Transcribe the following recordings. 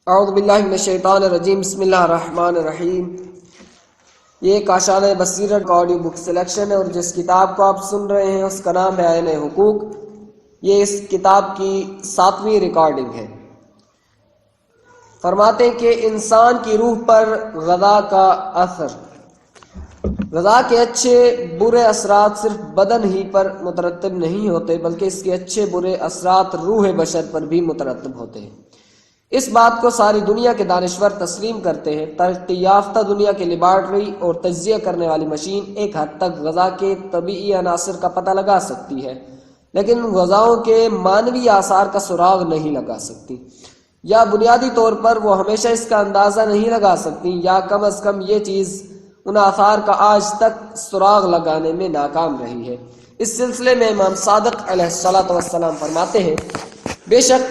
اعوذ باللہ من الشیطان الرجیم، بسم اللہ الرحمن الرحیم۔ یہ کاشان بصیرت کا آڈیو بک سلیکشن ہے، اور جس کتاب کو آپ سن رہے ہیں اس کا نام ہے عین حقوق۔ یہ اس کتاب کی 7ویں ریکارڈنگ ہے۔ فرماتے ہیں کہ انسان کی روح پر غذا کا اثر، غذا کے اچھے برے اثرات صرف بدن ہی پر مترتب نہیں ہوتے، بلکہ اس کے اچھے برے اثرات روح بشر پر بھی مترتب ہوتے ہیں۔ اس بات کو ساری دنیا کے دانشور تسلیم کرتے ہیں۔ ترقی یافتہ دنیا کی لیبارٹری اور تجزیہ کرنے والی مشین ایک حد تک غذا کے طبیعی عناصر کا پتہ لگا سکتی ہے، لیکن غذاؤں کے مانوی آثار کا سراغ نہیں لگا سکتی، یا بنیادی طور پر وہ ہمیشہ اس کا اندازہ نہیں لگا سکتی، یا کم از کم یہ چیز ان آثار کا آج تک سراغ لگانے میں ناکام رہی ہے۔ اس سلسلے میں امام صادق علیہ السلام فرماتے ہیں، بے شک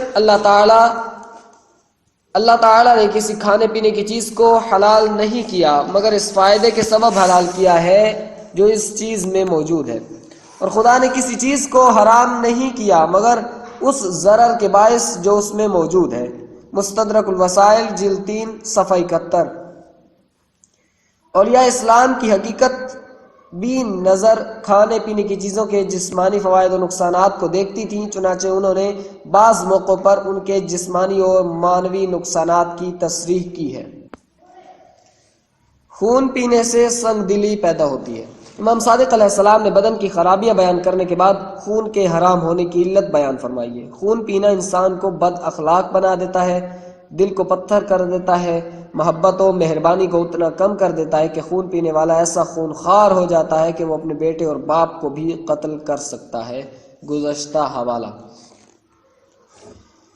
اللہ تعالیٰ نے کسی کھانے پینے کی چیز کو حلال نہیں کیا مگر اس فائدے کے سبب حلال کیا ہے جو اس چیز میں موجود ہے، اور خدا نے کسی چیز کو حرام نہیں کیا مگر اس ضرر کے باعث جو اس میں موجود ہے۔ مستدرک الوسائل جلد 3 صفحہ 71۔ اولیاء اسلام کی حقیقت بھی نظر کھانے پینے کی چیزوں کے جسمانی فوائد و نقصانات کو دیکھتی تھیں، چنانچہ انہوں نے بعض موقعوں پر ان کے جسمانی اور معنوی نقصانات کی تصریح کی ہے۔ خون پینے سے سنگ دلی پیدا ہوتی ہے۔ امام صادق علیہ السلام نے بدن کی خرابیاں بیان کرنے کے بعد خون کے حرام ہونے کی علت بیان فرمائی ہے۔ خون پینا انسان کو بد اخلاق بنا دیتا ہے، دل کو پتھر کر دیتا ہے، محبت و مہربانی کو اتنا کم کر دیتا ہے کہ خون پینے والا ایسا خون خوار ہو جاتا ہے کہ وہ اپنے بیٹے اور باپ کو بھی قتل کر سکتا ہے۔ گزشتہ حوالہ۔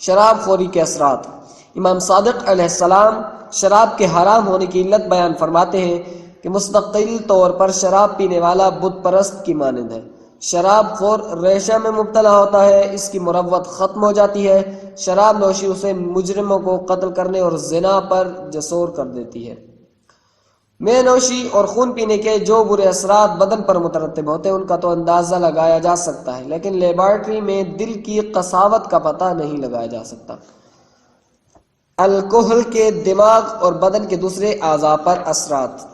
شراب خوری کے اثرات۔ امام صادق علیہ السلام شراب کے حرام ہونے کی علت بیان فرماتے ہیں کہ مستقل طور پر شراب پینے والا بت پرست کی مانند ہے۔ شراب خور ریشہ میں مبتلا ہوتا ہے، اس کی مروت ختم ہو جاتی ہے۔ شراب نوشی اسے مجرموں کو قتل کرنے اور زنا پر جسور کر دیتی ہے۔ میں نوشی اور خون پینے کے جو برے اثرات بدن پر مترتب ہوتے ہیں ان کا تو اندازہ لگایا جا سکتا ہے، لیکن لیبارٹری میں دل کی قساوت کا پتہ نہیں لگایا جا سکتا۔ الکحل کے دماغ اور بدن کے دوسرے اعضاء پر اثرات۔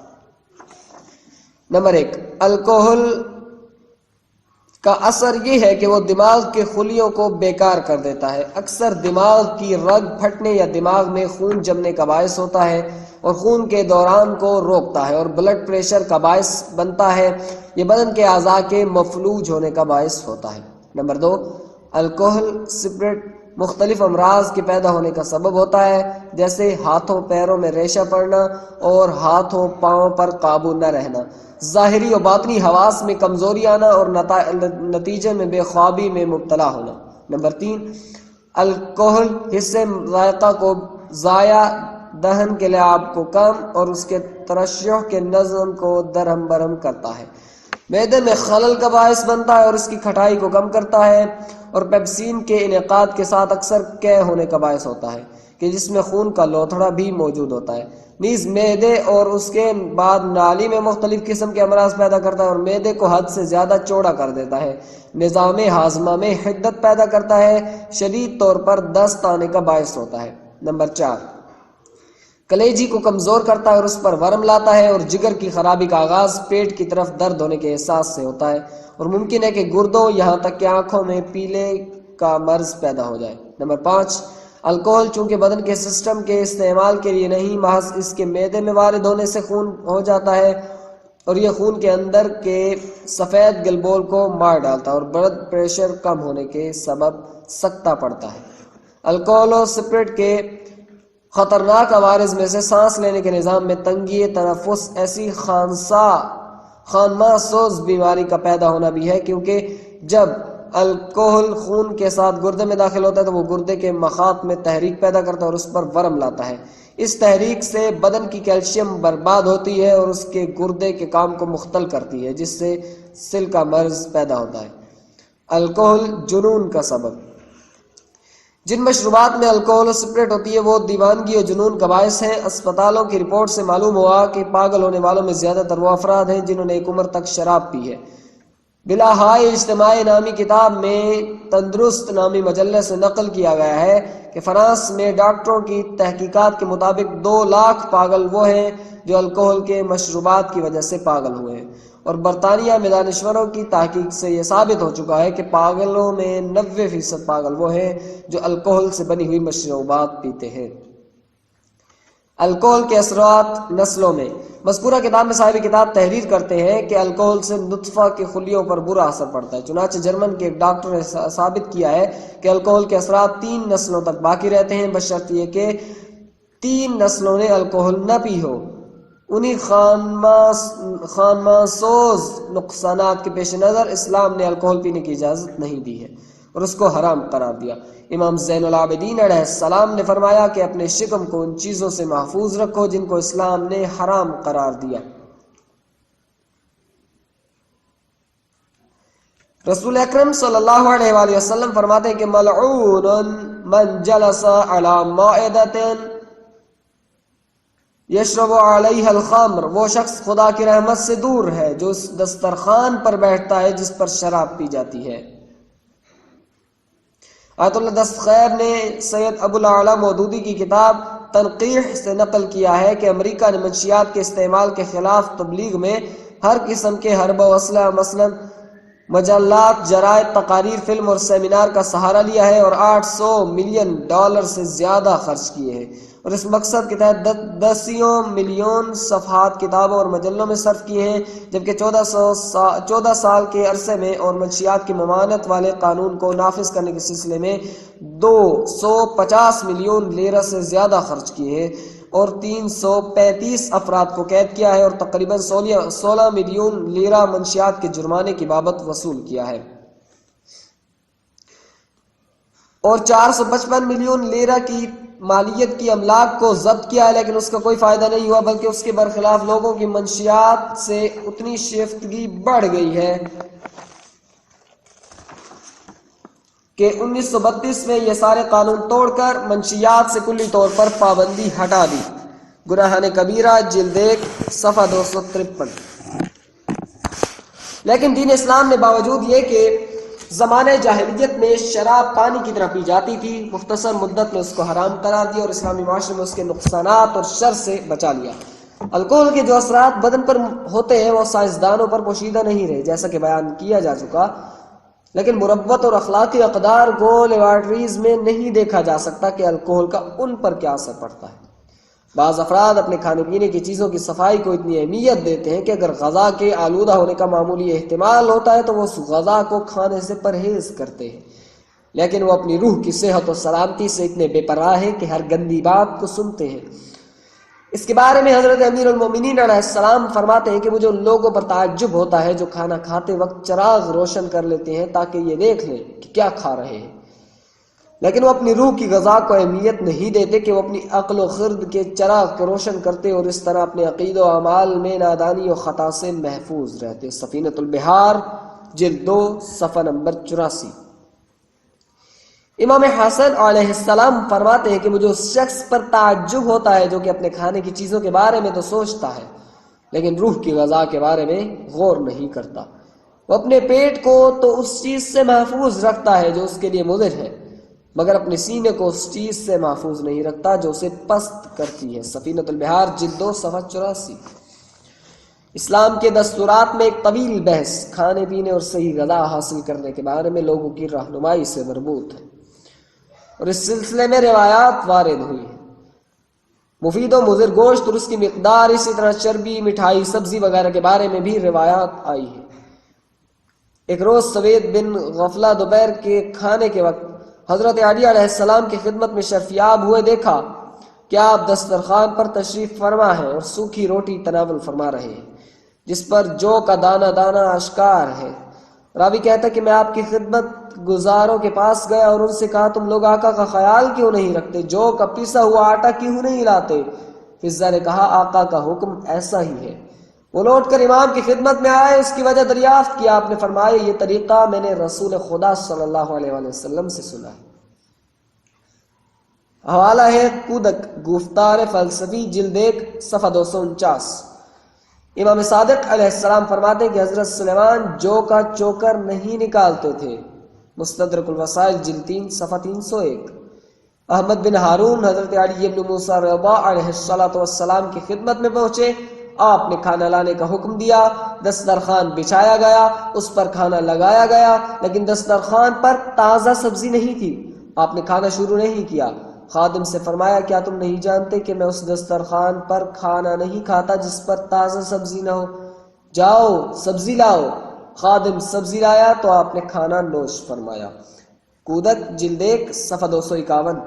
نمبر 1، الکحل کا اثر یہ ہے کہ وہ دماغ کے خلیوں کو بیکار کر دیتا ہے۔ اکثر دماغ کی رگ پھٹنے یا دماغ میں خون جمنے کا باعث ہوتا ہے اور خون کے دوران کو روکتا ہے اور بلڈ پریشر کا باعث بنتا ہے۔ یہ بدن کے اعضاء کے مفلوج ہونے کا باعث ہوتا ہے۔ نمبر 2، الکحل سپرٹ مختلف امراض کے پیدا ہونے کا سبب ہوتا ہے، جیسے ہاتھوں پیروں میں ریشہ پڑنا اور ہاتھوں پاؤں پر قابو نہ رہنا، ظاہری و باطنی حواس میں کمزوری آنا اور نتیجے میں بے خوابی میں مبتلا ہونا۔ نمبر 3، الکحل حصے ذائقہ کو ضائع، دہن کے لعاب کو کم اور اس کے ترشح کے نظم کو درہم برہم کرتا ہے، معدے میں خلل کا باعث بنتا ہے اور اس کی کھٹائی کو کم کرتا ہے، اور پیپسین کے انعقاد کے ساتھ اکثر قے ہونے کا باعث ہوتا ہے کہ جس میں خون کا لوتھڑا بھی موجود ہوتا ہے۔ نیز معدے اور اس کے بعد نالی میں مختلف قسم کے امراض پیدا کرتا ہے اور معدے کو حد سے زیادہ چوڑا کر دیتا ہے، نظام ہاضمہ میں حدت پیدا کرتا ہے، شدید طور پر دست آنے کا باعث ہوتا ہے۔ نمبر 4، کلیجی کو کمزور کرتا ہے اور اس پر ورم لاتا ہے، اور جگر کی خرابی کا آغاز پیٹ کی طرف درد ہونے کے احساس سے ہوتا ہے، اور ممکن ہے کہ گردوں یہاں تک کہ آنکھوں میں پیلے کا مرض پیدا ہو جائے۔ نمبر 5، الکحل چونکہ بدن کے سسٹم کے استعمال کے لیے نہیں، محض اس کے معدے میں وارد ہونے سے خون ہو جاتا ہے، اور یہ خون کے اندر کے سفید گلبول کو مار ڈالتا ہے اور بلڈ پریشر کم ہونے کے سبب سکتہ پڑتا ہے۔ الکحل اور سپرٹ کے خطرناک عوارض میں سے سانس لینے کے نظام میں تنگی تنفس ایسی خانمہ سوز بیماری کا پیدا ہونا بھی ہے، کیونکہ جب الکحل خون کے ساتھ گردے میں داخل ہوتا ہے تو وہ گردے کے مخاط میں تحریک پیدا کرتا ہے اور اس پر ورم لاتا ہے۔ اس تحریک سے بدن کی کیلشیم برباد ہوتی ہے اور اس کے گردے کے کام کو مختل کرتی ہے، جس سے سل کا مرض پیدا ہوتا ہے۔ الکحل جنون کا سبب۔ جن مشروبات میں الکحل و سپرٹ ہوتی ہے وہ دیوانگی اور جنون کا باعث ہیں۔ اسپتالوں کی رپورٹ سے معلوم ہوا کہ پاگل ہونے والوں میں زیادہ تر وہ افراد ہیں جنہوں نے ایک عمر تک شراب پی ہے۔ بلاہائے اجتماعی نامی کتاب میں تندرست نامی مجلے سے نقل کیا گیا ہے کہ کہ فرانس میں ڈاکٹروں کی تحقیقات کے مطابق 2 لاکھ پاگل وہ ہیں جو الکوہل کے مشروبات کی وجہ سے پاگل ہوئے ہیں، اور برطانیہ میں دانشوروں کی تحقیق سے یہ ثابت ہو چکا ہے کہ پاگلوں میں 90% پاگل وہ ہیں جو الکوہل سے بنی ہوئی مشروبات پیتے ہیں۔ الکوہل کے اثرات نسلوں میں۔ مذکورہ کتاب میں صاحب کتاب تحریر کرتے ہیں کہ الکوہل سے نطفہ کے خلیوں پر برا اثر پڑتا ہے۔ چنانچہ جرمن کے ایک ڈاکٹر نے ثابت کیا ہے کہ الکوہل کے اثرات 3 نسلوں تک باقی رہتے ہیں، بشرط یہ کہ 3 نسلوں نے الکوہل نہ پی ہو۔ انہی خانمانسوز نقصانات کے پیش نظر اسلام نے الکوہل پینے کی اجازت نہیں دی ہے اور اس کو حرام قرار دیا۔ امام زین العابدین علیہ السلام نے فرمایا کہ اپنے شکم کو ان چیزوں سے محفوظ رکھو جن کو اسلام نے حرام قرار دیا۔ رسول اکرم صلی اللہ علیہ وآلہ وسلم فرماتے ہیں کہ ملعون من جلس علی مائدۃ یشرب علیہ الخمر، وہ شخص خدا کی رحمت سے دور ہے جو اس دسترخوان پر بیٹھتا ہے جس پر شراب پی جاتی ہے۔ آیت اللہ دستخیر نے سید ابو الاعلی مودودی کی کتاب تنقیح سے نقل کیا ہے کہ امریکہ نے منشیات کے استعمال کے خلاف تبلیغ میں ہر قسم کے حربہ و اسلحہ مثلا مجلات، جرائد، تقاریر، فلم اور سیمینار کا سہارا لیا ہے اور $800 ملین سے زیادہ خرچ کیے ہیں، اور اس مقصد کے تحت 10 ملین صفحات کتابوں اور مجلوں میں صرف کیے ہیں، جبکہ 14 سال کے عرصے میں اور منشیات کی ممانعت والے قانون کو نافذ کرنے کے سلسلے میں 250 ملین لیرہ سے زیادہ خرچ کیے ہیں اور 335 افراد کو قید کیا ہے اور تقریباً 16 ملین لیرہ منشیات کے جرمانے کی بابت وصول کیا ہے، اور 455 ملین لیرہ کی مالیت کی املاک کو ضبط کیا ہے، لیکن اس کا کوئی فائدہ نہیں ہوا، بلکہ اس کے برخلاف لوگوں کی منشیات سے اتنی شیفتگی بڑھ گئی ہے کہ 1932 میں یہ سارے قانون توڑ کر منشیات سے کلی طور پر پابندی ہٹا دی۔ گناہان کبیرہ جلد 1 صفحہ 253۔ لیکن دین اسلام نے باوجود یہ کہ زمانہ جاہلیت میں شراب پانی کی طرح پی جاتی تھی، مختصر مدت میں اس کو حرام قرار دیا اور اسلامی معاشرے میں اس کے نقصانات اور شر سے بچا لیا۔ الکوہل کے جو اثرات بدن پر ہوتے ہیں وہ سائنسدانوں پر پوشیدہ نہیں رہے جیسا کہ بیان کیا جا چکا، لیکن مروت اور اخلاقی اقدار کو لیبارٹریز میں نہیں دیکھا جا سکتا کہ الکوہل کا ان پر کیا اثر پڑتا ہے۔ بعض افراد اپنے کھانے پینے کی چیزوں کی صفائی کو اتنی اہمیت دیتے ہیں کہ اگر غذا کے آلودہ ہونے کا معمولی احتمال ہوتا ہے تو وہ اس غذا کو کھانے سے پرہیز کرتے ہیں، لیکن وہ اپنی روح کی صحت و سلامتی سے اتنے بے پرواہ ہیں کہ ہر گندی بات کو سنتے ہیں۔ اس کے بارے میں حضرت امیر المومنین علیہ السلام فرماتے ہیں کہ مجھے ان لوگوں پر تعجب ہوتا ہے جو کھانا کھاتے وقت چراغ روشن کر لیتے ہیں تاکہ یہ دیکھ لیں کہ کیا کھا رہے ہیں، لیکن وہ اپنی روح کی غذا کو اہمیت نہیں دیتے کہ وہ اپنی عقل و خرد کے چراغ کو روشن کرتے اور اس طرح اپنے عقید و اعمال میں نادانی و خطا سے محفوظ رہتے۔ سفینۃ البحار جلد 2 صفحہ نمبر 84۔ امام حسن علیہ السلام فرماتے ہیں کہ مجھے اس شخص پر تعجب ہوتا ہے جو کہ اپنے کھانے کی چیزوں کے بارے میں تو سوچتا ہے لیکن روح کی غذا کے بارے میں غور نہیں کرتا۔ وہ اپنے پیٹ کو تو اس چیز سے محفوظ رکھتا ہے جو اس کے لیے مضر ہے، مگر اپنے سینے کو اس چیز سے محفوظ نہیں رکھتا جو اسے پست کرتی ہے۔ سفینۃ البحار جلد 2 صفحہ 84۔ اسلام کے دستورات میں ایک طویل بحث کھانے پینے اور صحیح غذا حاصل کرنے کے بارے میں لوگوں کی رہنمائی سے مربوط ہے، اور اس سلسلے میں روایات وارد ہوئی ہیں۔ مفید و مضر گوشت اور اس کی مقدار، اسی طرح چربی، مٹھائی، سبزی وغیرہ کے بارے میں بھی روایات آئی ہیں۔ ایک روز سوید بن غفلہ دوپہر کے کھانے کے وقت حضرت علی علیہ السلام کی خدمت میں شرفیاب ہوئے دیکھا کہ آپ دسترخوان پر تشریف فرما ہیں اور سوکھی روٹی تناول فرما رہے ہیں جس پر جو کا دانہ دانہ اشکار ہے۔ راوی کہتا ہے کہ میں آپ کی خدمت گزاروں کے پاس گیا اور ان سے کہا تم لوگ آقا کا خیال کیوں نہیں رکھتے، جو کا پیسا ہوا آٹا کیوں نہیں لاتے؟ فضہ نے کہا آقا کا حکم ایسا ہی ہے۔ وہ لوٹ کر امام کی خدمت میں آئے، اس کی وجہ دریافت کیا، آپ نے فرمایا یہ طریقہ میں نے رسول خدا صلی اللہ علیہ وآلہ وسلم سے سنا ہے۔ حوالہ ہے کودک گفتار فلسفی جلد 1 صفحہ 249۔ امام صادق علیہ السلام فرماتے ہیں کہ حضرت سلیمان جو کا چوکر نہیں نکالتے تھے۔ مستدرک الوسائل جلد 3 صفحہ 301۔ احمد بن ہارون حضرت علی بن موسیٰ رضا علیہ السلام کی خدمت میں پہنچے، آپ نے کھانا لانے کا حکم دیا، دسترخوان بچھایا گیا، اس پر کھانا لگایا گیا، لیکن دسترخوان پر تازہ سبزی نہیں تھی۔ آپ نے کھانا شروع نہیں کیا۔ خادم سے فرمایا کیا تم نہیں جانتے کہ میں اس دسترخوان پر کھانا نہیں کھاتا جس پر تازہ سبزی نہ ہو؟ جاؤ سبزی لاؤ۔ خادم سبزی لایا تو آپ نے کھانا نوش فرمایا۔ کودک جلد 1 صفحہ 251۔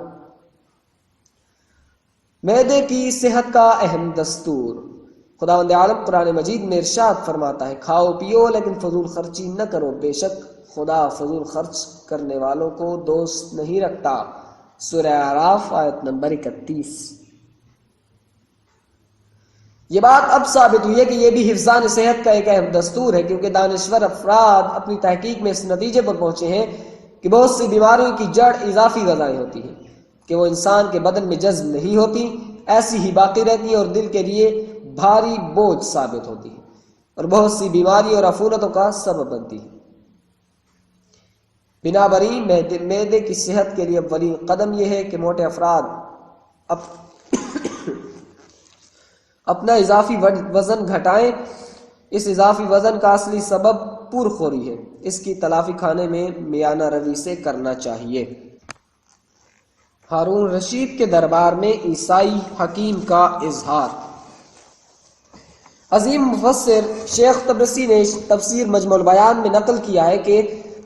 معدے کی صحت کا اہم دستور۔ خداوند عالم قرآن مجید میں ارشاد فرماتا ہے کھاؤ پیو لیکن فضول خرچی نہ کرو، بے شک خدا فضول خرچ کرنے والوں کو دوست نہیں رکھتا۔ سورہ اعراف آیت نمبر 31۔ یہ بات اب ثابت ہوئی ہے کہ یہ بھی حفظان صحت کا ایک اہم دستور ہے، کیونکہ دانشور افراد اپنی تحقیق میں اس نتیجے پر پہنچے ہیں کہ بہت سی بیماریوں کی جڑ اضافی غذائیں ہوتی ہیں کہ وہ انسان کے بدن میں جذب نہیں ہوتی، ایسی ہی باقی رہتی ہیں اور دل کے لیے بھاری بوجھ ثابت ہوتی ہیں اور بہت سی بیماری اور عفونتوں کا سبب بنتی ہے۔ بنابراین معدے کی صحت کے لیے اولین قدم یہ ہے کہ موٹے افراد اپنا اضافی وزن گھٹائیں۔ اس اضافی وزن کا اصلی سبب پرخوری ہے، اس کی تلافی کھانے میں میانہ روی سے کرنا چاہیے۔ ہارون رشید کے دربار میں عیسائی حکیم کا اظہار۔ عظیم مفسر شیخ طبرسی نے تفسیر مجمع البیان میں نقل کیا ہے کہ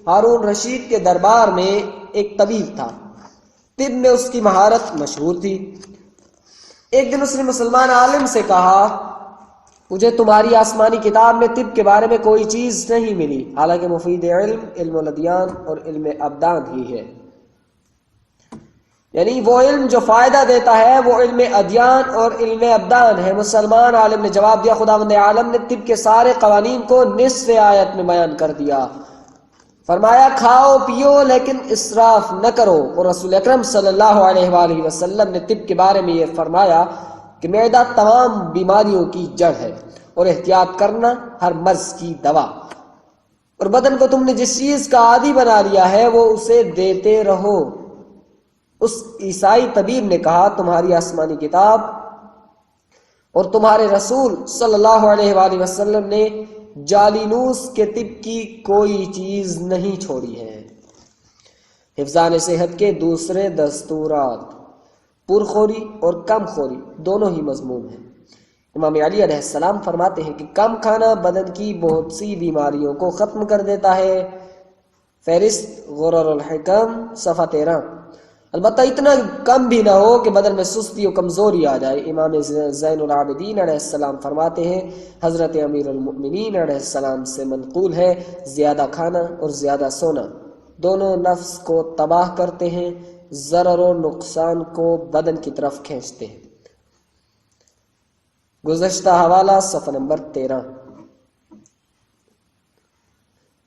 ہارون رشید کے دربار میں ایک طبیب تھا، طب میں اس کی مہارت مشہور تھی۔ ایک دن اس نے مسلمان عالم سے کہا مجھے تمہاری آسمانی کتاب میں طب کے بارے میں کوئی چیز نہیں ملی، حالانکہ مفید علم الادیان اور علم ابدان ہی ہے، یعنی وہ علم جو فائدہ دیتا ہے وہ علم ادیان اور علم ابدان ہے۔ مسلمان عالم نے جواب دیا خداوند عالم نے طب کے سارے قوانین کو نصف آیت میں بیان کر دیا، فرمایا کھاؤ پیو لیکن اسراف نہ کرو، اور رسول اکرم صلی اللہ علیہ وآلہ وسلم نے طب کے بارے میں یہ فرمایا کہ معدہ تمام بیماریوں کی جڑ ہے اور احتیاط کرنا ہر مرض کی دوا، اور بدن کو تم نے جس چیز کا عادی بنا لیا ہے وہ اسے دیتے رہو۔ اس عیسائی طبیب نے کہا تمہاری آسمانی کتاب اور تمہارے رسول صلی اللہ علیہ وآلہ وسلم نے جالینوس کے طب کی کوئی چیز نہیں چھوڑی ہے۔ حفظان صحت کے دوسرے دستورات پرخوری اور کم خوری دونوں ہی مضمون ہیں۔ امام علی علیہ السلام فرماتے ہیں کہ کم کھانا بدن کی بہت سی بیماریوں کو ختم کر دیتا ہے۔ فہرست غرر الحکم صفحہ 13۔ البتہ اتنا کم بھی نہ ہو کہ بدن میں سستی اور کمزوری آ جائے۔ امام زین العابدین علیہ السلام فرماتے ہیں حضرت امیر المؤمنین علیہ السلام سے منقول ہے زیادہ کھانا اور زیادہ سونا دونوں نفس کو تباہ کرتے ہیں، ضرر و نقصان کو بدن کی طرف کھینچتے ہیں۔ گزشتہ حوالہ صفحہ نمبر 13۔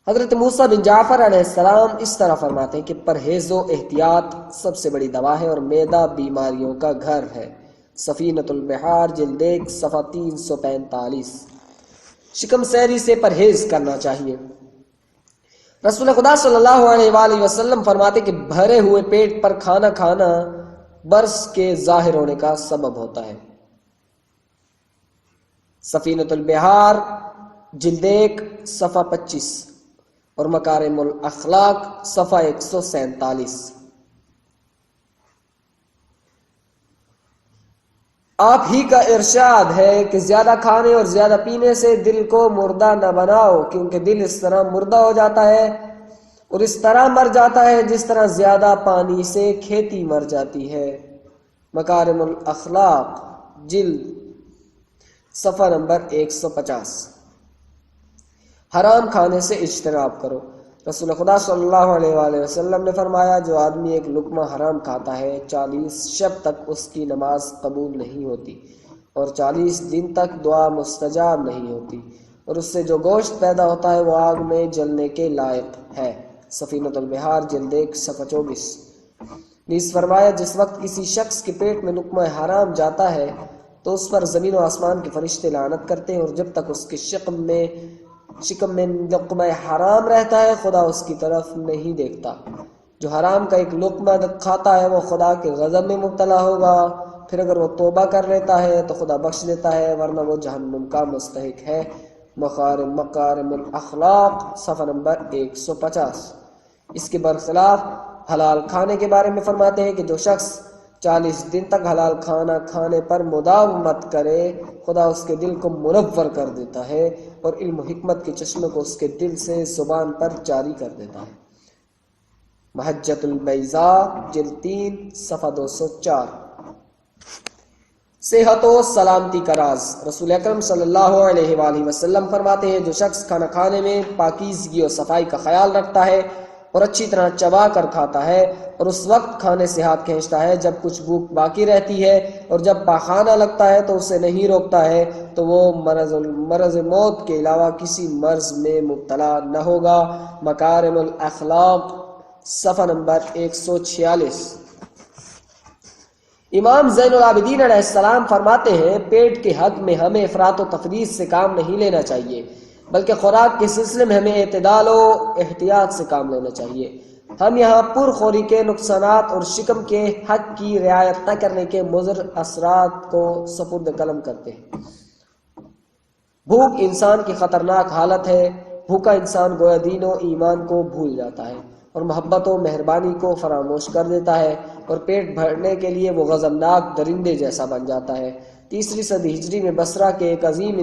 حضرت موسیٰ بن جعفر علیہ السلام اس طرح فرماتے ہیں کہ پرہیز و احتیاط سب سے بڑی دوا ہے اور معدہ بیماریوں کا گھر ہے۔ سفینۃ البحار جلد 1 صفحہ 345۔ شکم سیری سے پرہیز کرنا چاہیے۔ رسول خدا صلی اللہ علیہ وآلہ وسلم فرماتے کہ بھرے ہوئے پیٹ پر کھانا کھانا برس کے ظاہر ہونے کا سبب ہوتا ہے۔ سفینۃ البحار جلد 1 صفحہ 25 اور مکارم الاخلاق صفحہ 147۔ آپ ہی کا ارشاد ہے کہ زیادہ کھانے اور زیادہ پینے سے دل کو مردہ نہ بناؤ، کیونکہ دل اس طرح مردہ ہو جاتا ہے اور اس طرح مر جاتا ہے جس طرح زیادہ پانی سے کھیتی مر جاتی ہے۔ مکارم الاخلاق جلد صفحہ نمبر 150۔ حرام کھانے سے اجتناب کرو۔ رسول خدا صلی اللہ علیہ وآلہ وسلم نے فرمایا جو آدمی ایک لقمہ حرام کھاتا ہے 40 شب تک اس کی نماز قبول نہیں ہوتی اور 40 دن تک دعا مستجاب نہیں ہوتی، اور اس سے جو گوشت پیدا ہوتا ہے وہ آگ میں جلنے کے لائق ہے۔ سفینۃ البحار جلد 1 صفحہ 24۔ نیز فرمایا جس وقت کسی شخص کے پیٹ میں لقمہ حرام جاتا ہے تو اس پر زمین و آسمان کے فرشتے لعنت کرتے ہیں، اور جب تک اس کے شکم میں لقمہ حرام رہتا ہے خدا اس کی طرف نہیں دیکھتا۔ جو حرام کا ایک لقمہ کھاتا ہے وہ خدا کے غضب میں مبتلا ہوگا، پھر اگر وہ توبہ کر لیتا ہے تو خدا بخش دیتا ہے، ورنہ وہ جہنم کا مستحق ہے۔ مکارم الاخلاق صفحہ نمبر 150۔ اس کے برخلاف حلال کھانے کے بارے میں فرماتے ہیں کہ جو شخص 40 دن تک حلال کھانا کھانے پر مداومت کرے خدا اس کے دل کو منور کر دیتا ہے اور علم و حکمت کے چشمے کو اس کے دل سے زبان پر جاری کر دیتا ہے۔ محجت البیضاء جلد 3 صفحہ 204۔ صحت و سلامتی کا راز۔ رسول اکرم صلی اللہ علیہ وآلہ وسلم فرماتے ہیں جو شخص کھانا کھانے میں پاکیزگی اور صفائی کا خیال رکھتا ہے اور اچھی طرح چبا کر کھاتا ہے اور اس وقت کھانے سے ہاتھ کھینچتا ہے جب کچھ بھوک باقی رہتی ہے اور جب پاخانہ لگتا ہے تو اسے نہیں روکتا ہے تو وہ مرض موت کے علاوہ کسی مرض میں مبتلا نہ ہوگا۔ مکارم الاخلاق صفحہ نمبر 146۔ امام زین العابدین علیہ السلام فرماتے ہیں پیٹ کے حق میں ہمیں افراط و تفریط سے کام نہیں لینا چاہیے، بلکہ خوراک کے سلسلے میں ہمیں اعتدال و احتیاط سے کام لینا چاہیے۔ ہم یہاں پرخوری کے نقصانات اور شکم کے حق کی رعایت نہ کرنے کے مضر اثرات کو سپرد قلم کرتے ہیں۔ بھوک انسان کی خطرناک حالت ہے۔ بھوکا انسان گویا دین و ایمان کو بھول جاتا ہے اور محبت و مہربانی کو فراموش کر دیتا ہے اور پیٹ بھرنے کے لیے وہ غضبناک درندے جیسا بن جاتا ہے۔ 3 صدی ہجری میں بصرہ میں ایک عظیم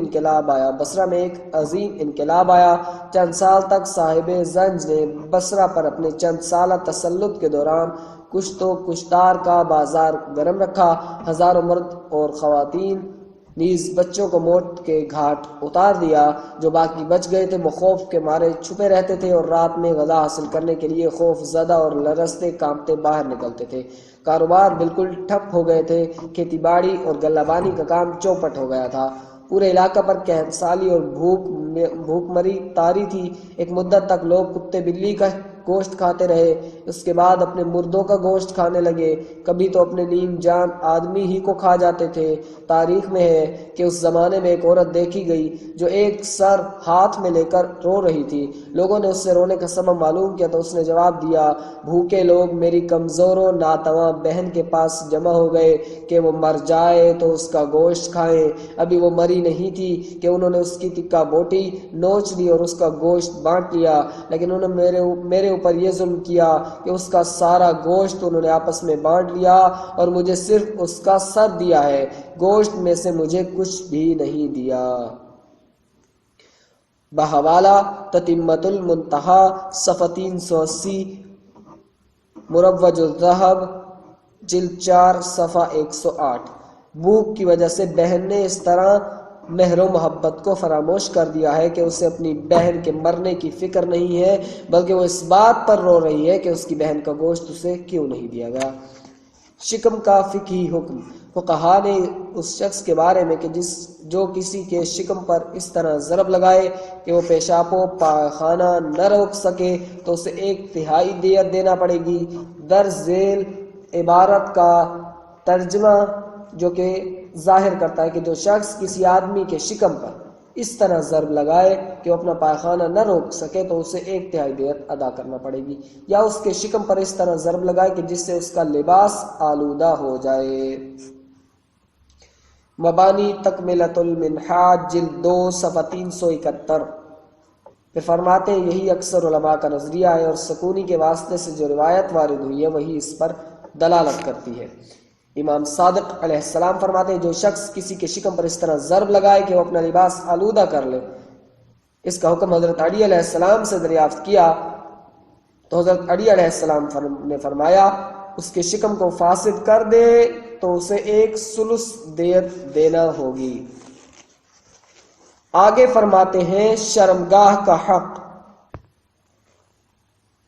انقلاب آیا۔ چند سال تک صاحب زنج نے بصرہ پر اپنے چند سالہ تسلط کے دوران کشت و کشتار کا بازار گرم رکھا۔ ہزاروں مرد اور خواتین نیز بچوں کو موت کے گھاٹ اتار دیا۔ جو باقی بچ گئے تھے وہ خوف کے مارے چھپے رہتے تھے اور رات میں غذا حاصل کرنے کے لیے خوف زدہ اور لرزتے کانپتے باہر نکلتے تھے۔ کاروبار بالکل ٹھپ ہو گئے تھے، کھیتی باڑی اور غلہ بانی کا کام چوپٹ ہو گیا تھا۔ پورے علاقے پر قحط سالی اور بھوک مری طاری تھی۔ ایک مدت تک لوگ کتے بلی کا گوشت کھاتے رہے، اس کے بعد اپنے مردوں کا گوشت کھانے لگے، کبھی تو اپنے نیم جان آدمی ہی کو کھا جاتے تھے۔ تاریخ میں ہے کہ اس زمانے میں ایک عورت دیکھی گئی جو ایک سر ہاتھ میں لے کر رو رہی تھی۔ لوگوں نے اس سے رونے کا سبب معلوم کیا تو اس نے جواب دیا، بھوکے لوگ میری کمزور و ناتواں بہن کے پاس جمع ہو گئے کہ وہ مر جائے تو اس کا گوشت کھائیں۔ ابھی وہ مری نہیں تھی کہ انہوں نے اس کی تکہ بوٹی نوچ لی اور اس کا گوشت بانٹ لیا، لیکن انہوں نے میرے اوپر یہ ظلم کیا کہ اس کا سارا گوشت انہوں نے آپس میں بانٹ لیا اور مجھے صرف اس کا سر دیا ہے، گوشت میں سے مجھے کچھ بھی نہیں دیا۔ بحوالہ تتمۃ المنتہا صفحہ 380، مروج الذہب جلد 4 صفحہ 108۔ بھوک کی وجہ سے بہن نے اس طرح مہر و محبت کو فراموش کر دیا ہے کہ اسے اپنی بہن کے مرنے کی فکر نہیں ہے، بلکہ وہ اس بات پر رو رہی ہے کہ اس کی بہن کا گوشت اسے کیوں نہیں دیا گیا۔ شکم کا فقہی حکم۔ فقہا نے اس شخص کے بارے میں کہ جو کسی کے شکم پر اس طرح ضرب لگائے کہ وہ پیشاب و پاخانہ نہ روک سکے تو اسے 1/3 دیت دینا پڑے گی۔ درج ذیل عبارت کا ترجمہ جو کہ ظاہر کرتا ہے کہ جو شخص کسی آدمی کے شکم پر اس طرح ضرب لگائے کہ وہ اپنا پائخانہ نہ روک سکے تو اسے 1/3 دیت ادا کرنا پڑے گی، یا اس کے شکم پر اس طرح ضرب لگائے کہ جس سے اس کا لباس آلودہ ہو جائے۔ مبانی تکملۃ المنہاج جلد 2 صفحہ 371۔ پھر فرماتے ہیں یہی اکثر علماء کا نظریہ ہے اور سکونی کے واسطے سے جو روایت وارد ہوئی ہے وہی اس پر دلالت کرتی ہے۔ امام صادق علیہ السلام فرماتے ہیں جو شخص کسی کے شکم پر اس طرح ضرب لگائے کہ وہ اپنا لباس آلودہ کر لے، اس کا حکم حضرت علی علیہ السلام سے دریافت کیا تو حضرت علی علیہ السلام نے فرمایا اس کے شکم کو فاسد کر دے تو اسے 1/3 دیت دینا ہوگی۔ آگے فرماتے ہیں شرمگاہ کا حق۔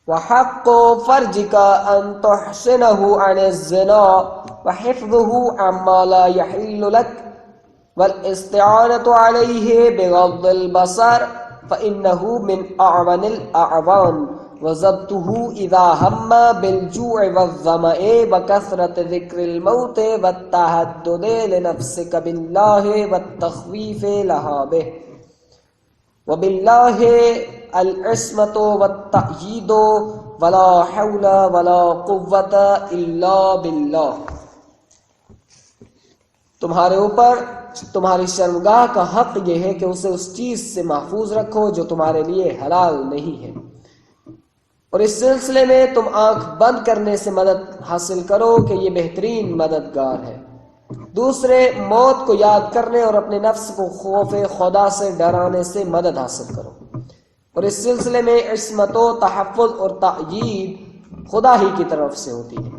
وحق فرجك أن تحسنه عن الزنا وحفظه عما لا يحل لك والاستعانة عليه بغض البصر فإنه من أعون الأعوان وضبطه إذا هم بالجوع والظمأ وكثرة ذكر الموت والتهدد لنفسك بالله والتخويف لها به وبالله العصمة والتأييد ولا حول ولا قوت الا باللہ۔ تمہارے اوپر تمہاری شرمگاہ کا حق یہ ہے کہ اسے اس چیز سے محفوظ رکھو جو تمہارے لیے حلال نہیں ہے، اور اس سلسلے میں تم آنکھ بند کرنے سے مدد حاصل کرو کہ یہ بہترین مددگار ہے۔ دوسرے موت کو یاد کرنے اور اپنے نفس کو خوف خدا سے ڈرانے سے مدد حاصل کرو، اور اس سلسلے میں عصمت و تحفظ اور تأیید خدا ہی کی طرف سے ہوتی ہے،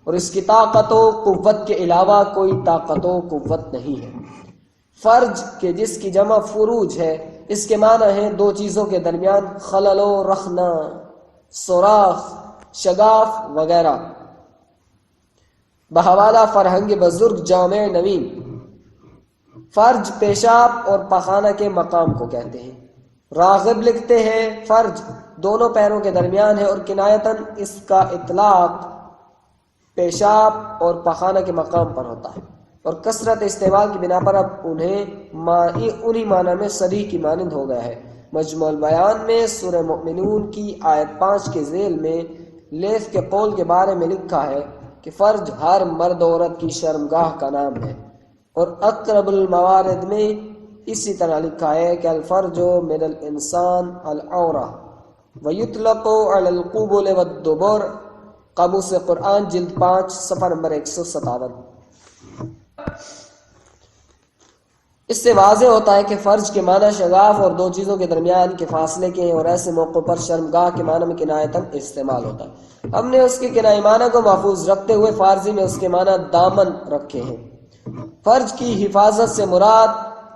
اور اس کی طاقت و قوت کے علاوہ کوئی طاقت و قوت نہیں ہے۔ فرج کے جس کی جمع فروج ہے، اس کے معنی ہیں دو چیزوں کے درمیان خلل و رخنا، سوراخ، شگاف وغیرہ۔ بحوالہ فرہنگ بزرگ جامع نوین، فرج پیشاب اور پخانہ کے مقام کو کہتے ہیں۔ راغب لکھتے ہیں فرج دونوں پیروں کے درمیان ہے، اور کنایتاً اس کا اطلاق پیشاب اور پخانہ کے مقام پر ہوتا ہے، اور کثرت استعمال کی بنا پر اب انہی معنی میں صریح کی مانند ہو گیا ہے۔ مجموع البیان میں سورہ مؤمنون کی آیت 5 کے ذیل میں لیث کے قول کے بارے میں لکھا ہے کہ فرج ہر مرد عورت کی شرمگاہ کا نام ہے، اور اقرب الموارد میں اسی طرح لکھا ہے کہ الفرج من الانسان العورہ ویطلق علی القبل والدبر، قاموس قرآن جلد 5 صفحہ نمبر 157۔ اس سے واضح ہوتا ہے کہ فرج کے معنی شگاف اور دو چیزوں کے درمیان کے فاصلے کے ہیں، اور ایسے موقع پر شرمگاہ کے معنی میں کنایتاً استعمال ہوتا ہے۔ ہم نے اس کے کنائی معنی کو محفوظ رکھتے ہوئے فارسی میں اس کے معنی دامن رکھے ہیں۔ فرج کی حفاظت سے مراد،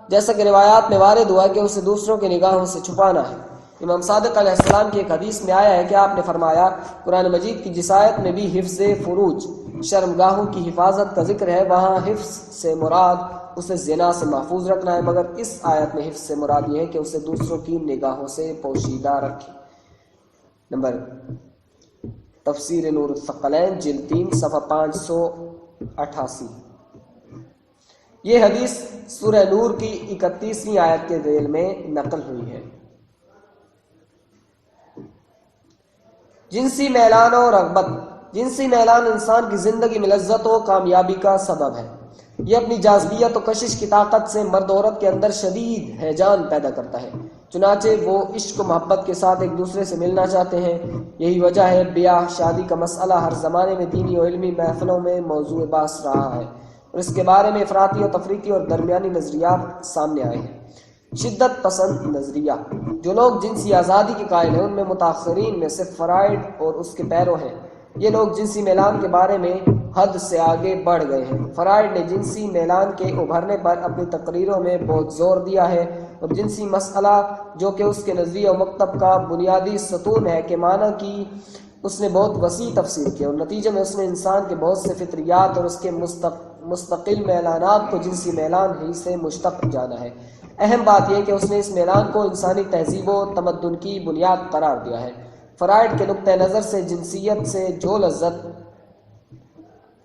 جیسا کہ روایات میں وارد ہوا کہ اسے دوسروں کی نگاہوں سے چھپانا ہے۔ امام صادق علیہ السلام کی ایک حدیث میں آیا ہے کہ آپ نے فرمایا، قرآن مجید کی جس آیت میں بھی حفظ فروج شرمگاہوں کی حفاظت کا ذکر ہے، وہاں حفظ سے مراد اسے زنا سے محفوظ رکھنا ہے، مگر اس آیت میں حفظ سے مراد یہ ہے کہ اسے دوسروں کی نگاہوں سے پوشیدہ رکھے۔ نمبر تفسیر نور الثقلین جلد 3 صفحہ 588۔ یہ حدیث سورہ نور کی 31ویں آیت کے ذیل میں نقل ہوئی ہے۔ جنسی میلان و رغبت۔ جنسی میلان انسان کی زندگی میں لذت و کامیابی کا سبب ہے۔ یہ اپنی جاذبیت و کشش کی طاقت سے مرد و عورت کے اندر شدید ہیجان پیدا کرتا ہے، چنانچہ وہ عشق و محبت کے ساتھ ایک دوسرے سے ملنا چاہتے ہیں۔ یہی وجہ ہے بیاہ شادی کا مسئلہ ہر زمانے میں دینی و علمی محفلوں میں موضوع بحث رہا ہے، اور اس کے بارے میں افراطی و تفریقی اور درمیانی نظریات سامنے آئے ہیں۔ شدت پسند نظریہ۔ جو لوگ جنسی آزادی کے قائل ہیں ان میں متاخرین میں سے فرائڈ اور اس کے پیرو ہیں۔ یہ لوگ جنسی میلان کے بارے میں حد سے آگے بڑھ گئے ہیں۔ فرائڈ نے جنسی میلان کے ابھرنے پر اپنی تقریروں میں بہت زور دیا ہے، اور جنسی مسئلہ جو کہ اس کے نظریہ و مکتب کا بنیادی ستون ہے کے معنی کی اس نے بہت وسیع تفسیر کی، اور نتیجے میں اس نے انسان کے بہت سے فطریات اور اس کے مستقل میلانات کو جنسی میلان ہی سے مشتق جانا ہے۔ اہم بات یہ کہ اس نے اس میلان کو انسانی تہذیب و تمدن کی بنیاد قرار دیا ہے۔ فرائڈ کے نقطہ نظر سے جنسیت سے جو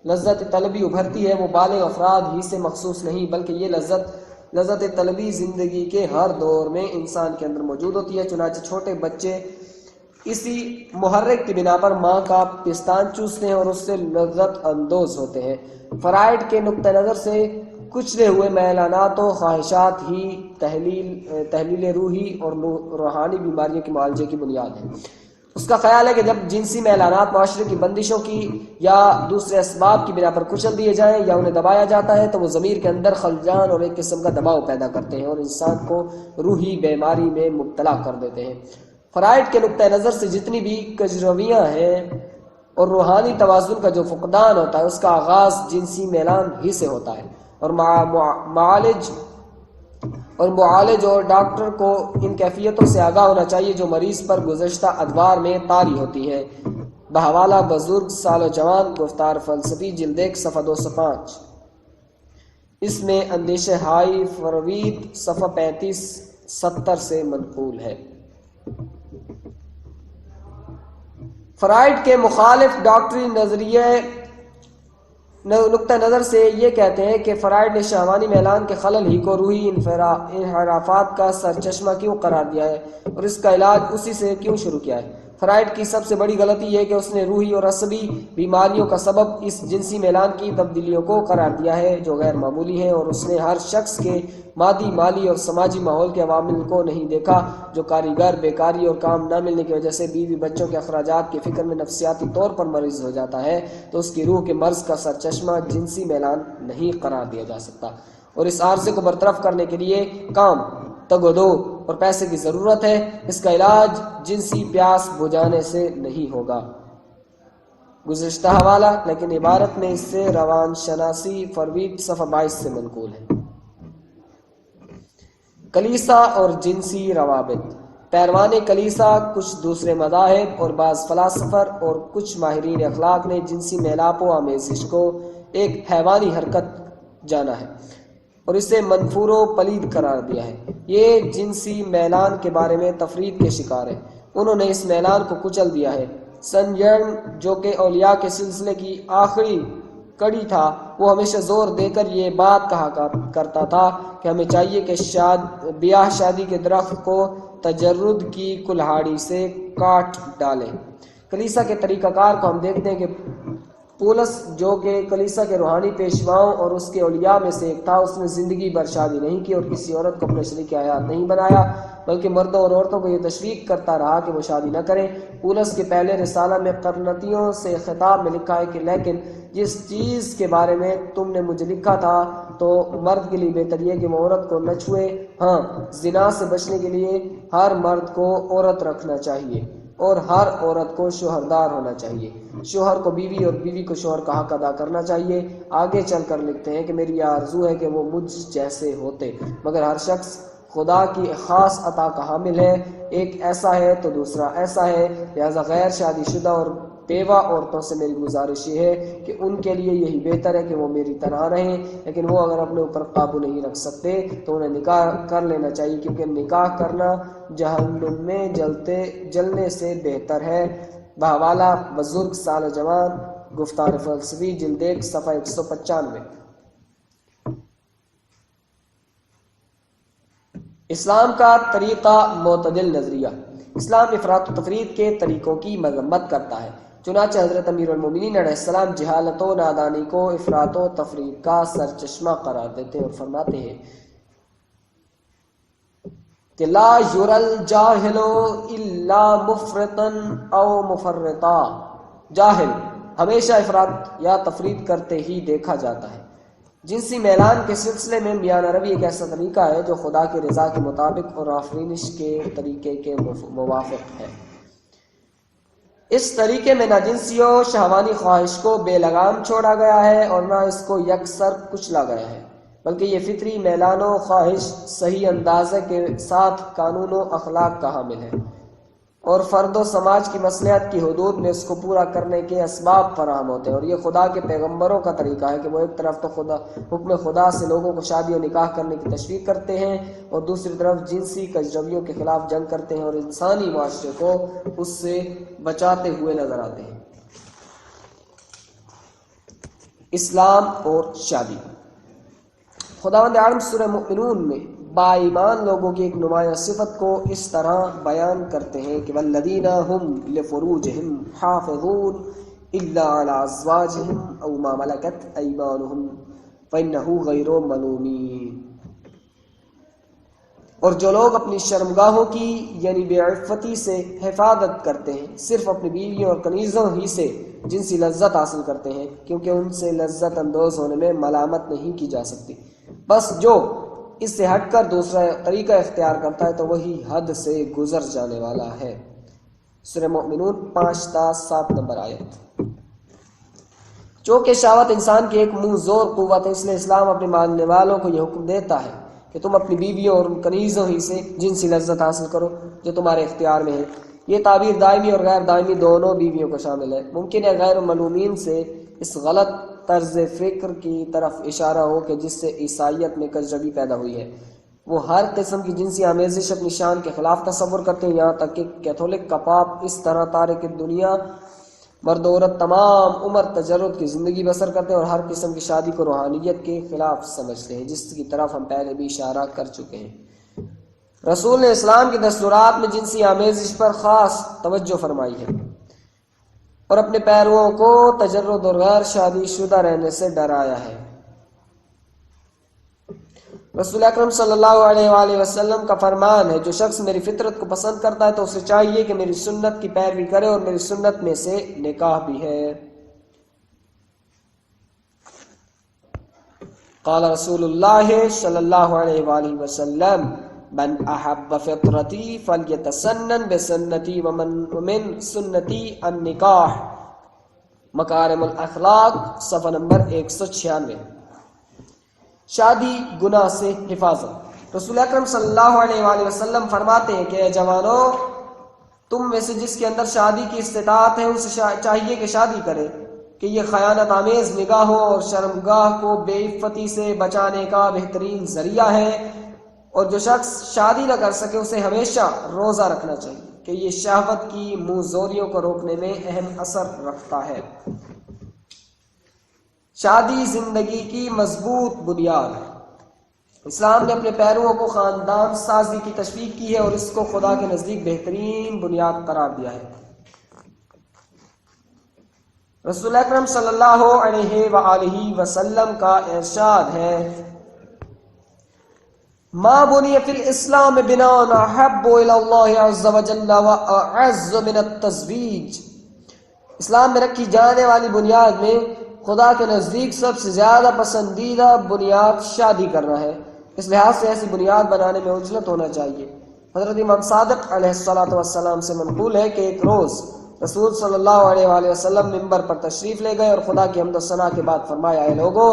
لذت طلبی ابھرتی ہے وہ بالغ افراد ہی سے مخصوص نہیں، بلکہ یہ لذت طلبی زندگی کے ہر دور میں انسان کے اندر موجود ہوتی ہے۔ چنانچہ چھوٹے بچے اسی محرک کی بنا پر ماں کا پستان چوستے ہیں اور اس سے لذت اندوز ہوتے ہیں۔ فرائڈ کے نقطہ نظر سے کچلے ہوئے میلانات و خواہشات ہی تحلیل روحی اور روحانی بیماریوں کے معالجے کی بنیاد ہے۔ اس کا خیال ہے کہ جب جنسی میلانات معاشرے کی بندشوں کی یا دوسرے اسباب کی بنا پر کچل دیے جائیں یا انہیں دبایا جاتا ہے تو وہ ضمیر کے اندر خلجان اور ایک قسم کا دباؤ پیدا کرتے ہیں اور انسان کو روحی بیماری میں مبتلا کر دیتے ہیں۔ فرائڈ کے نقطہ نظر سے جتنی بھی کجرویاں ہیں اور روحانی توازن کا جو فقدان ہوتا ہے اس کا آغاز جنسی میلان ہی سے ہوتا ہے، اور معالج اور ڈاکٹر کو ان کیفیتوں سے آگاہ ہونا چاہیے جو مریض پر گزشتہ ادوار میں طاری ہوتی ہیں۔ بحوالہ بزرگ سال و جوان گفتار فلسفی جلد 1 صفحہ 205۔ اس میں اندیش ہائی فروید صفحہ 35-70 سے منقول ہے۔ فرائڈ کے مخالف ڈاکٹری نظریے نقطہ نظر سے یہ کہتے ہیں کہ فرائڈ نے شہوانی میلان کے خلل ہی کو روحی انحرافات کا سرچشمہ کیوں قرار دیا ہے اور اس کا علاج اسی سے کیوں شروع کیا ہے۔ فرائڈ کی سب سے بڑی غلطی یہ ہے کہ اس نے روحی اور عصبی بیماریوں کا سبب اس جنسی میلان کی تبدیلیوں کو قرار دیا ہے جو غیر معمولی ہیں، اور اس نے ہر شخص کے مادی، مالی اور سماجی ماحول کے عوامل کو نہیں دیکھا جو کاریگر، بیکاری اور کام نہ ملنے کی وجہ سے بیوی بچوں کے اخراجات کی فکر میں نفسیاتی طور پر مریض ہو جاتا ہے، تو اس کی روح کے مرض کا سرچشمہ جنسی میلان نہیں قرار دیا جا سکتا، اور اس عارضے کو برطرف کرنے کے لیے کام، تگ و دو اور پیسے کی ضرورت ہے۔ اس کا علاج جنسی پیاس بجھانے سے نہیں ہوگا۔ گزشتہ حوالہ لیکن عبارت میں اس سے روان شناسی فروید صفحہ 22 سے منقول ہے۔ کلیسا اور جنسی روابط۔ پیروان کلیسا، کچھ دوسرے مذاہب اور بعض فلاسفر اور کچھ ماہرین اخلاق نے جنسی میلاپ و آمیزش کو ایک حیوانی حرکت جانا ہے اور اسے منفور و پلید قرار دیا ہے۔ یہ جنسی میلان کے بارے میں تفرید کے شکار ہیں۔ انہوں نے اس میلان کو کچل دیا ہے۔ سن یرن، جو کہ اولیاء کے سلسلے کی آخری کڑی تھا، وہ ہمیشہ زور دے کر یہ بات کہا کرتا تھا کہ ہمیں چاہیے کہ بیاہ شادی کے درخت کو تجرد کی کلہاڑی سے کاٹ ڈالیں۔ کلیسا کے طریقہ کار کو ہم دیکھتے ہیں کہ پولس، جو کہ کلیسا کے روحانی پیشواؤں اور اس کے اولیاء میں سے ایک تھا، اس نے زندگی بھر شادی نہیں کی اور کسی عورت کو اپنے شریک حیات نہیں بنایا، بلکہ مردوں اور عورتوں کو یہ تشویق کرتا رہا کہ وہ شادی نہ کریں۔ پولس کے پہلے رسالہ میں قرنتیوں سے خطاب میں لکھا ہے کہ لیکن جس چیز کے بارے میں تم نے مجھے لکھا تھا تو مرد کے لیے بہتر یہ کہ وہ عورت کو نہ چھوئے۔ ہاں، زنا سے بچنے کے لیے ہر مرد کو عورت رکھنا چاہیے اور ہر عورت کو شوہردار ہونا چاہیے۔ شوہر کو بیوی اور بیوی کو شوہر کا حق ادا کرنا چاہیے۔ آگے چل کر لکھتے ہیں کہ میری آرزو ہے کہ وہ مجھ جیسے ہوتے، مگر ہر شخص خدا کی خاص عطا کا حامل ہے، ایک ایسا ہے تو دوسرا ایسا ہے، لہذا غیر شادی شدہ اور بیوہ عورتوں سے میری گزارش یہ ہے کہ ان کے لیے یہی بہتر ہے کہ وہ میری طرح رہیں، لیکن وہ اگر اپنے اوپر قابو نہیں رکھ سکتے تو انہیں نکاح کر لینا چاہیے، کیونکہ نکاح کرنا جہنم میں جلنے سے بہتر ہے۔ بحوالہ بزرگ سال جوان، گفتار فلسفی، جلد 1 صفحہ 195۔ اسلام کا طریقہ معتدل نظریہ۔ اسلام افراط و تفرید کے طریقوں کی مذمت کرتا ہے، چنانچہ حضرت امیر المومنین علیہ السلام جہالت و نادانی کو افراط و تفرید کا سرچشمہ قرار دیتے اور فرماتے ہیں کہ لا یری الجاہل الا مفرطا او مفرطا، جاہل ہمیشہ افراط یا تفرید کرتے ہی دیکھا جاتا ہے۔ جنسی میلان کے سلسلے میں میانہ روی ایک ایسا طریقہ ہے جو خدا کی رضا کے مطابق اور آفرینش کے طریقے کے موافق ہے۔ اس طریقے میں نہ جنسی و شہوانی خواہش کو بے لگام چھوڑا گیا ہے اور نہ اس کو یکسر کچلا گیا ہے، بلکہ یہ فطری میلان و خواہش صحیح اندازے کے ساتھ قانون و اخلاق کا حامل ہے اور فرد و سماج کی مصلحت کی حدود میں اس کو پورا کرنے کے اسباب فراہم ہوتے ہیں، اور یہ خدا کے پیغمبروں کا طریقہ ہے کہ وہ ایک طرف تو حکم خدا سے لوگوں کو شادی و نکاح کرنے کی تشویق کرتے ہیں اور دوسری طرف جنسی کجرویوں کے خلاف جنگ کرتے ہیں اور انسانی معاشرے کو اس سے بچاتے ہوئے نظر آتے ہیں۔ اسلام اور شادی۔ خداوند عالم سورہ مؤمنون میں با ایمان لوگوں کی ایک نمایاں صفت کو اس طرح بیان کرتے ہیں کہ والذین هم لفروجہم حافظون الا علی ازواجہم او ما ملکت ایمانہم فانہ غیر ملومین، اور جو لوگ اپنی شرمگاہوں کی یعنی بے عفتی سے حفاظت کرتے ہیں، صرف اپنی بیویوں اور کنیزوں ہی سے جنسی لذت حاصل کرتے ہیں، کیونکہ ان سے لذت اندوز ہونے میں ملامت نہیں کی جا سکتی، بس جو اس سے ہٹ کر دوسرا طریقہ اختیار کرتا ہے تو وہی حد سے گزر جانے والا ہے۔ سورہ مؤمنون 5 تا 7 نمبر آیت۔ چونکہ شہوت انسان کی ایک منہ زور قوت ہے، اس لیے اسلام اپنے ماننے والوں کو یہ حکم دیتا ہے کہ تم اپنی بیویوں اور کنیزوں ہی سے جنسی لذت حاصل کرو جو تمہارے اختیار میں ہے۔ یہ تعبیر دائمی اور غیر دائمی دونوں بیویوں کو شامل ہے۔ ممکن ہے غیر ملومین سے اس غلط طرز فکر کی طرف اشارہ ہو کہ جس سے عیسائیت میں کجروی پیدا ہوئی ہے۔ وہ ہر قسم کی جنسی آمیزش اپنی شان کے خلاف تصور کرتے ہیں، یہاں تک کہ کیتھولک کا پاپ اس طرح تارک دنیا مرد و عورت تمام عمر تجرد کی زندگی بسر کرتے ہیں اور ہر قسم کی شادی کو روحانیت کے خلاف سمجھتے ہیں، جس کی طرف ہم پہلے بھی اشارہ کر چکے ہیں۔ رسول نے اسلام کی دستورات میں جنسی آمیزش پر خاص توجہ فرمائی ہے اور اپنے پیرووں کو تجرد اور غیر شادی شدہ رہنے سے ڈرایا ہے۔ رسول اکرم صلی اللہ علیہ وآلہ وسلم کا فرمان ہے، جو شخص میری فطرت کو پسند کرتا ہے تو اسے چاہیے کہ میری سنت کی پیروی کرے، اور میری سنت میں سے نکاح بھی ہے۔ قال رسول اللہ صلی اللہ علیہ وآلہ وسلم من احب فطرتی فلیتسنن بسنتی ومن سنتی النکاح، مکارم الاخلاق، صفحہ نمبر 196۔ شادی گناہ سے حفاظت۔ رسول اکرم صلی اللہ علیہ وآلہ وسلم فرماتے ہیں کہ اے جوانو، تم میں سے جس کے اندر شادی کی استطاعت ہے اسے چاہیے کہ شادی کرے، کہ یہ خیانت آمیز نگاہوں اور شرمگاہ کو بے عفتی سے بچانے کا بہترین ذریعہ ہے، اور جو شخص شادی نہ کر سکے اسے ہمیشہ روزہ رکھنا چاہیے، کہ یہ شہوت کی منہ زوریوں کو روکنے میں اہم اثر رکھتا ہے۔ شادی زندگی کی مضبوط بنیاد ہے۔ اسلام نے اپنے پیرووں کو خاندان سازی کی تشویق کی ہے اور اس کو خدا کے نزدیک بہترین بنیاد قرار دیا ہے۔ رسول اکرم صلی اللہ علیہ وآلہ وسلم کا ارشاد ہے، ما بنی فی الاسلام بناء احب الی اللہ عز وجل واعز من التزویج، اسلام میں رکھی جانے والی بنیاد میں خدا کے نزدیک سب سے زیادہ پسندیدہ بنیاد شادی کرنا ہے۔ اس لحاظ سے ایسی بنیاد بنانے میں عجلت ہونا چاہیے۔ حضرت امام صادق علیہ السلام سے منقول ہے کہ ایک روز رسول صلی اللہ علیہ وآلہ وسلم ممبر پر تشریف لے گئے اور خدا کی حمد و ثنا کے بعد فرمایا، اے لوگو،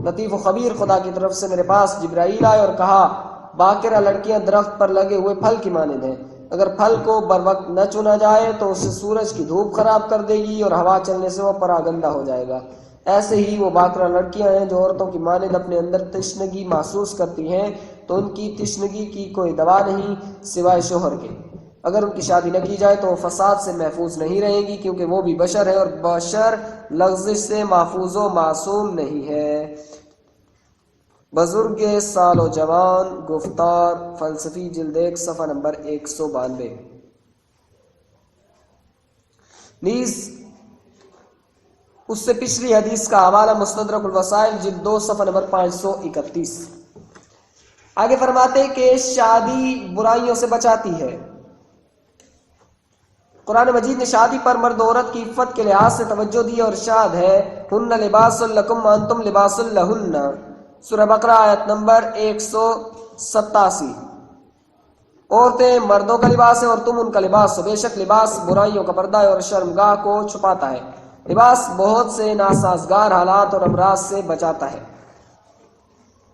لطیف و خبیر خدا کی طرف سے میرے پاس جبرائیل آئے اور کہا، باقرہ لڑکیاں درخت پر لگے ہوئے پھل کی مانند ہیں، اگر پھل کو بر وقت نہ چنا جائے تو اسے سورج کی دھوپ خراب کر دے گی اور ہوا چلنے سے وہ پراگندہ ہو جائے گا۔ ایسے ہی وہ باقرہ لڑکیاں ہیں جو عورتوں کی مانند اپنے اندر تشنگی محسوس کرتی ہیں، تو ان کی تشنگی کی کوئی دوا نہیں سوائے شوہر کے۔ اگر ان کی شادی نہ کی جائے تو وہ فساد سے محفوظ نہیں رہے گی، کیونکہ وہ بھی بشر ہے اور بشر لغزش سے محفوظ و معصوم نہیں ہے۔ بزرگ سال و جوان گفتار فلسفی جلد 1 صفحہ نمبر 192۔ نیز اس سے پچھلی حدیث کا حوالہ مستدرک الوسائل جلد 2 صفحہ نمبر 531۔ آگے فرماتے ہیں کہ شادی برائیوں سے بچاتی ہے۔ قرآن مجید نے شادی پر مرد و عورت کی عفت کے لحاظ سے توجہ دی اور ارشاد ہے، ہن لباس لکم وانتم لباس لہن، سورہ بقرہ آیت نمبر 187۔ عورتیں مردوں کا لباس ہیں اور تم ان کا لباس ہو، بے شک لباس برائیوں کا پردہ ہے اور شرمگاہ کو چھپاتا ہے۔ لباس بہت سے ناسازگار حالات اور امراض سے بچاتا ہے،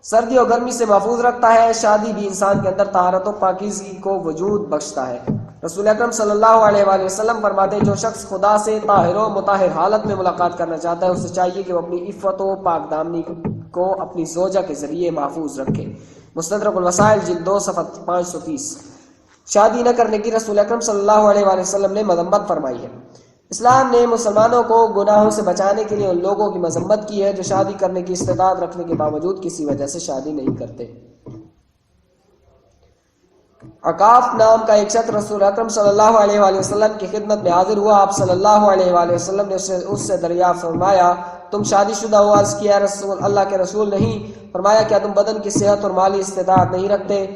سردی اور گرمی سے محفوظ رکھتا ہے۔ شادی بھی انسان کے اندر طہارت و پاکیزگی کو وجود بخشتا ہے۔ رسول اکرم صلی اللہ علیہ وآلہ وسلم فرماتے ہیں، جو شخص خدا سے طاہر و مطہر حالت میں ملاقات کرنا چاہتا ہے اسے چاہیے کہ وہ اپنی عفت و پاک دامنی کو اپنی زوجہ کے ذریعے محفوظ رکھے۔ مستدرک الوسائل جلد 2 صفحہ 530۔ شادی نہ کرنے کی رسول اکرم صلی اللہ علیہ وآلہ وسلم نے مذمت فرمائی ہے۔ اسلام نے مسلمانوں کو گناہوں سے بچانے کے لیے ان لوگوں کی مذمت کی ہے جو شادی کرنے کی استطاعت رکھنے کے باوجود کسی وجہ سے شادی نہیں کرتے۔ عقاف نام کا ایک شخص رسول اکرم صلی اللہ علیہ وآلہ وسلم کی خدمت میں حاضر ہوا۔ آپ صلی اللہ علیہ وآلہ وسلم نے اس سے دریافت فرمایا، تم شادی شدہ ہو؟ عرض کیا، رسول اللہ کے رسول نہیں۔ فرمایا، کیا تم بدن کی صحت اور مالی استطاعت نہیں رکھتے؟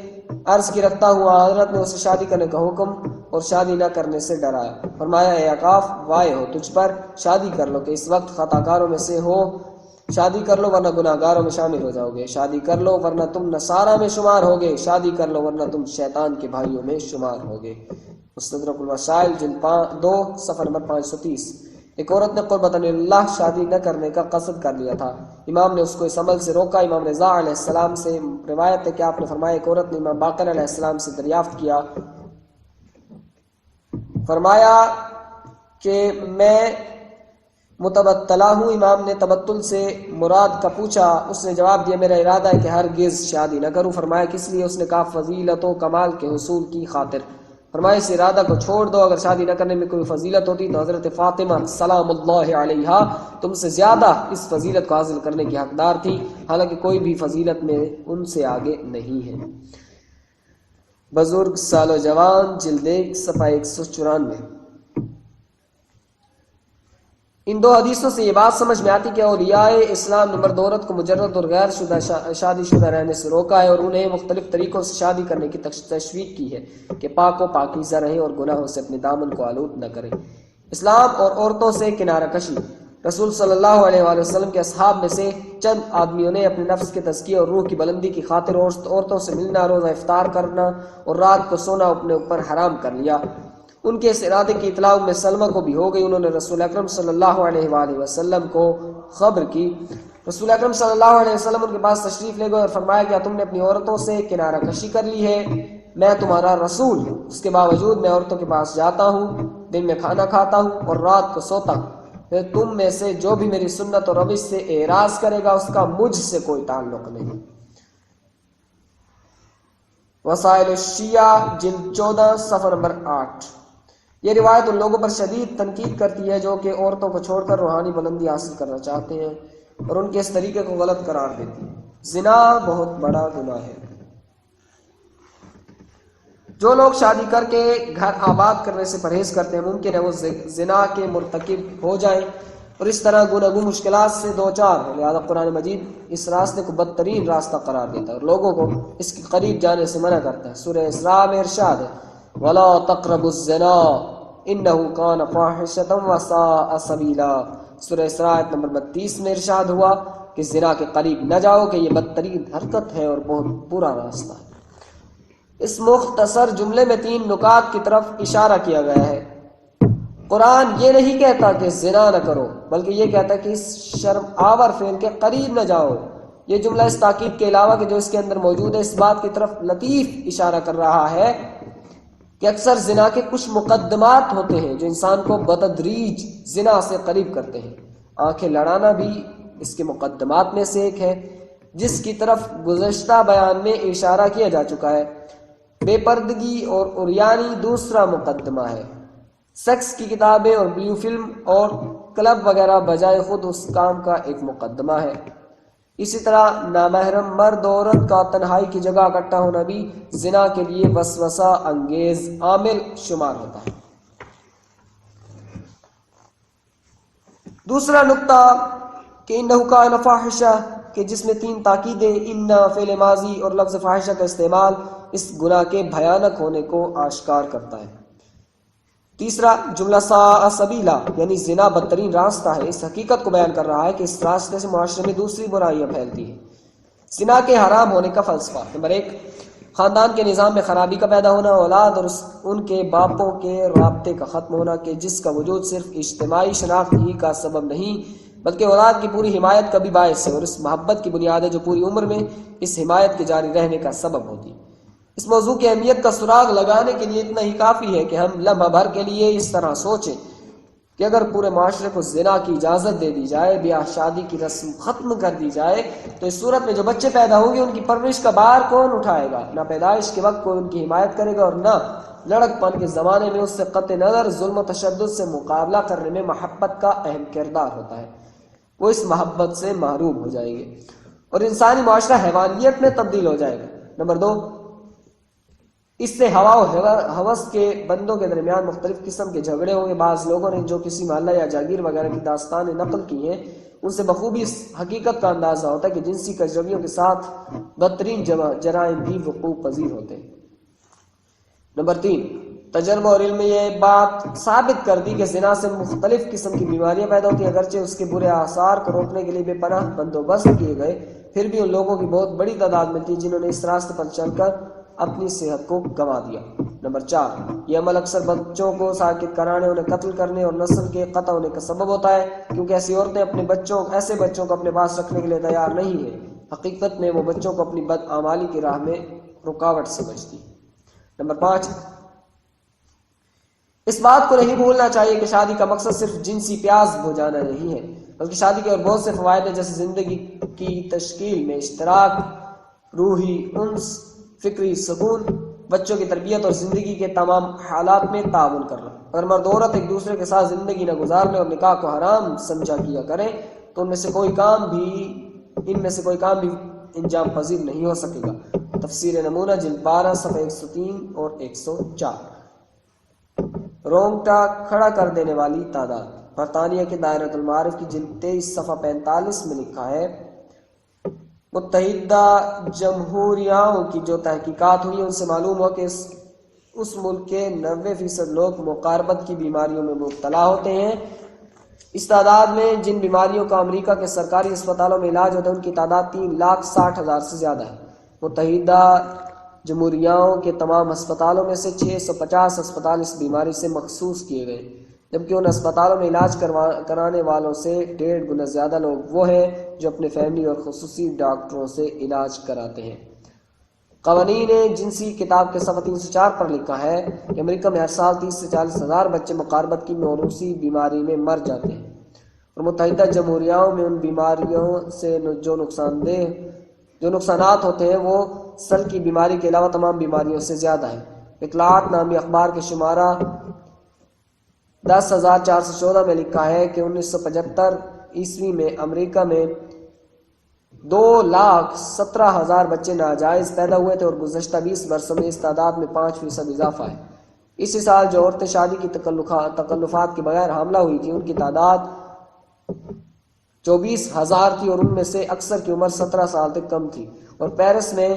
عرض کی رکھتا ہوں۔ حضرت نے اسے شادی کرنے کا حکم اور شادی نہ کرنے سے ڈرایا۔ فرمایا، اے عقاف، وائے ہو تجھ پر، شادی کر لو کہ اس وقت خطا کاروں میں سے ہو، شادی کر لو ورنہ گناہ گاروں میں شامل ہو جاؤ گے، شادی کر لو ورنہ تم نصارہ میں شمار ہوگے، شادی کر لو ورنہ تم شیطان کے بھائیوں میں شمار ہوگے۔ مستدرک الوسائل جلد 2 صفحہ نمبر 530۔ ایک عورت نے قربۃ اللہ شادی نہ کرنے کا قصد کر لیا تھا، امام نے اس کو اس عمل سے روکا۔ امام رضا علیہ السلام سے روایت ہے کہ آپ نے فرمایا، ایک عورت نے امام باقر علیہ السلام سے دریافت کیا، فرمایا کہ میں متبتلہ ہوں۔ امام نے تبتل سے مراد کا پوچھا، اس نے جواب دیا، میرا ارادہ ہے کہ ہرگز شادی نہ کروں۔ فرمایا، کس لیے؟ اس نے کہا، فضیلت و کمال کے حصول کی خاطر۔ فرمایا، اس ارادہ کو چھوڑ دو، اگر شادی نہ کرنے میں کوئی فضیلت ہوتی تو حضرت فاطمہ سلام اللہ علیہا تم سے زیادہ اس فضیلت کو حاصل کرنے کی حقدار تھی، حالانکہ کوئی بھی فضیلت میں ان سے آگے نہیں ہے۔ بزرگ سال و جوان جلد 1 صفحہ 194۔ ان دو حدیثوں سے یہ بات سمجھ میں آتی کہ اولیاء اسلام نے مرد عورت کو مجرد اور غیر شادی شدہ رہنے سے روکا ہے اور انہیں مختلف طریقوں سے شادی کرنے کی تشویق کی ہے کہ پاک و پاکیزہ رہیں اور گناہوں سے اپنے دامن کو آلود نہ کریں۔ اسلام اور عورتوں سے کنارہ کشی۔ رسول صلی اللہ علیہ وآلہ وسلم کے اصحاب میں سے چند آدمیوں نے اپنے نفس کے تزکیے اور روح کی بلندی کی خاطر عورتوں سے ملنا، روزہ افطار کرنا اور رات کو سونا اپنے اوپر حرام کر لیا۔ ان کے اس ارادے کی اطلاع ام سلمہ کو بھی ہو گئی۔ انہوں نے رسول اکرم صلی اللہ علیہ وآلہ وسلم کو خبر کی۔ رسول اکرم صلی اللہ علیہ وسلم ان کے پاس تشریف لے گئے اور فرمایا کیا تم نے اپنی عورتوں سے کنارہ کشی کر لی ہے؟ میں تمہارا رسول ہوں، اس کے باوجود میں عورتوں کے پاس جاتا ہوں، دن میں کھانا کھاتا ہوں اور رات کو سوتا ہوں۔ پھر تم میں سے جو بھی میری سنت اور روش سے اعراض کرے گا اس کا مجھ سے کوئی تعلق نہیں۔ وسائل الشیعہ جلد 14 صفحہ نمبر 8۔ یہ روایت ان لوگوں پر شدید تنقید کرتی ہے جو کہ عورتوں کو چھوڑ کر روحانی بلندی حاصل کرنا چاہتے ہیں اور ان کے اس طریقے کو غلط قرار دیتی ہے۔ زنا بہت بڑا گناہ ہے۔ جو لوگ شادی کر کے گھر آباد کرنے سے پرہیز کرتے ہیں ممکن ہے وہ زنا کے مرتکب ہو جائیں اور اس طرح گناہوں مشکلات سے دوچار ہو۔ لہذا قرآن مجید اس راستے کو بدترین راستہ قرار دیتا ہے اور لوگوں کو اس کے قریب جانے سے منع کرتا ہے۔ سورہ اسراء میں ارشاد ہے وَلَا تَقْرَبُوا الزِّنَا إِنَّهُ كَانَ فَاحِشَةً وَسَاءَ سَبِيلًا۔ سورہ اسراء آیت نمبر 32 میں ارشاد ہوا کہ زنا کے قریب نہ جاؤ کہ یہ بدترین حرکت ہے اور بہت برا راستہ ہے۔ اس مختصر جملے میں 3 نکات کی طرف اشارہ کیا گیا ہے۔ قرآن یہ نہیں کہتا کہ زنا نہ کرو بلکہ یہ کہتا ہے کہ اس شرم آور فعل کے قریب نہ جاؤ۔ یہ جملہ اس تاکید کے علاوہ کہ جو اس کے اندر موجود ہے اس بات کی طرف لطیف اشارہ کر رہا ہے کہ اکثر زنا کے کچھ مقدمات ہوتے ہیں جو انسان کو بتدریج زنا سے قریب کرتے ہیں۔ آنکھیں لڑانا بھی اس کے مقدمات میں سے ایک ہے جس کی طرف گزشتہ بیان میں اشارہ کیا جا چکا ہے۔ بے پردگی اور عریانی دوسرا مقدمہ ہے۔ سیکس کی کتابیں اور بلیو فلم اور کلب وغیرہ بجائے خود اس کام کا ایک مقدمہ ہے۔ اسی طرح نامحرم مرد اور عورت کا تنہائی کی جگہ اکٹھا ہونا بھی زنا کے لیے وسوسہ انگیز عامل شمار ہوتا ہے۔ دوسرا نقطہ کہ انہ کان فاحشہ کہ جس میں 3 تاکیدیں ان فعل ماضی اور لفظ فاحشہ کا استعمال اس گناہ کے بھیانک ہونے کو آشکار کرتا ہے۔ تیسرا جملہ ساء سبیلا یعنی زنا بدترین راستہ ہے اس حقیقت کو بیان کر رہا ہے کہ اس راستے سے معاشرے میں دوسری برائیاں پھیلتی ہیں۔ زنا کے حرام ہونے کا فلسفہ۔ نمبر 1 خاندان کے نظام میں خرابی کا پیدا ہونا، اولاد اور ان کے باپوں کے رابطے کا ختم ہونا کہ جس کا وجود صرف اجتماعی شناخت ہی کا سبب نہیں بلکہ اولاد کی پوری حمایت کا بھی باعث ہے اور اس محبت کی بنیاد ہے جو پوری عمر میں اس حمایت کے جاری رہنے کا سبب ہوتی ہے۔ اس موضوع کی اہمیت کا سراغ لگانے کے لیے اتنا ہی کافی ہے کہ ہم لمحہ بھر کے لیے اس طرح سوچیں کہ اگر پورے معاشرے کو زنا کی اجازت دے دی جائے، بیاہ شادی کی رسم ختم کر دی جائے تو اس صورت میں جو بچے پیدا ہوں گے ان کی پرورش کا بار کون اٹھائے گا؟ نہ پیدائش کے وقت کوئی ان کی حمایت کرے گا اور نہ لڑک پن کے زمانے میں اس سے قطع نظر ظلم و تشدد سے مقابلہ کرنے میں محبت کا اہم کردار ہوتا ہے۔ وہ اس محبت سے محروم ہو جائیں گے اور انسانی معاشرہ حیوانیت میں تبدیل ہو جائے گا۔ نمبر 2 اس سے ہوا و ہوس کے بندوں کے درمیان مختلف قسم کے جھگڑے ہوں گے۔ بعض لوگوں نے جو کسی محلہ یا جاگیر وغیرہ کی داستانیں نقل کی ہیں ان سے بخوبی اس حقیقت کا اندازہ ہوتا ہے کہ جنسی کجرویوں کے ساتھ بدترین جرائم بھی وقوع پذیر ہوتے ہیں۔ نمبر 3 تجربہ اور علم نے یہ بات ثابت کر دی کہ زنا سے مختلف قسم کی بیماریاں پیدا ہوتی ہیں۔ اگرچہ اس کے برے آثار کو روکنے کے لیے بے پناہ بندوبست کیے گئے پھر بھی ان لوگوں کی بہت بڑی تعداد میں تھی جنہوں نے اس راستے پر چل کر اپنی صحت کو گنوا دیا۔ نمبر 4 یہ عمل اکثر بچوں کو ساکت کرانے، انہیں قتل کرنے اور نسل کے قطع ہونے کا سبب ہوتا ہے کیونکہ ایسی عورتیں ایسے بچوں کو اپنے پاس رکھنے کے لیے تیار نہیں ہیں۔ حقیقت میں وہ بچوں کو اپنی بدعمالی کی راہ میں رکاوٹ سمجھتی۔ نمبر 5 اس بات کو نہیں بھولنا چاہیے کہ شادی کا مقصد صرف جنسی پیاز بجھانا نہیں ہے بلکہ شادی کے اور بہت سے فوائد ہیں جیسے زندگی کی تشکیل میں اشتراک، روحی انس، فکری سکون، بچوں کی تربیت اور زندگی کے تمام حالات میں تعاون کرنا۔ اگر مرد و عورت ایک دوسرے کے ساتھ زندگی نہ گزارنے اور نکاح کو حرام سمجھا کیا کریں تو ان میں سے کوئی کام بھی انجام پذیر نہیں ہو سکے گا۔ تفسیر نمونہ جلد 12 صفحہ 103 اور 104۔ رونگٹا کھڑا کر دینے والی تعداد، برطانیہ کے دائرۃ المعارف کی جلد 23 صفحہ 45 میں لکھا ہے متحدہ جمہوریہوں کی جو تحقیقات ہوئی ان سے معلوم ہوا کہ اس ملک کے 90% لوگ مقاربت کی بیماریوں میں مبتلا ہوتے ہیں۔ اس تعداد میں جن بیماریوں کا امریکہ کے سرکاری اسپتالوں میں علاج ہوتا ہے ان کی تعداد 3,60,000 سے زیادہ ہے۔ متحدہ جمہوریہوں کے تمام ہسپتالوں میں سے 650 ہسپتال اس بیماری سے مخصوص کیے گئے، جبکہ ان ہسپتالوں میں علاج کرانے والوں سے 1.5 گنا زیادہ لوگ وہ ہیں جو اپنے فیملی اور خصوصی ڈاکٹروں سے علاج کراتے ہیں۔ قوانین جنسی کتاب کے صفحہ 304 پر لکھا ہے کہ امریکہ میں ہر سال 30 سے 40 ہزار بچے مقاربت کی موروثی بیماری میں مر جاتے ہیں، اور متحدہ جمہوریہوں میں ان بیماریوں سے جو نقصانات ہوتے ہیں وہ سل کی بیماری کے علاوہ تمام بیماریوں سے زیادہ ہیں۔ اطلاعات نامی اخبار کے شمارہ 10,414 میں لکھا ہے کہ 1975 عیسوی میں امریکہ میں 2,17,000 بچے ناجائز پیدا ہوئے تھے، اور گزشتہ 20 برسوں میں اس تعداد میں 5% اضافہ ہے۔ اسی سال جو عورتیں شادی کی تکلفات کے بغیر حاملہ ہوئی تھیں ان کی تعداد 24,000 تھی، اور ان میں سے اکثر کی عمر 17 سال تک کم تھی، اور پیرس میں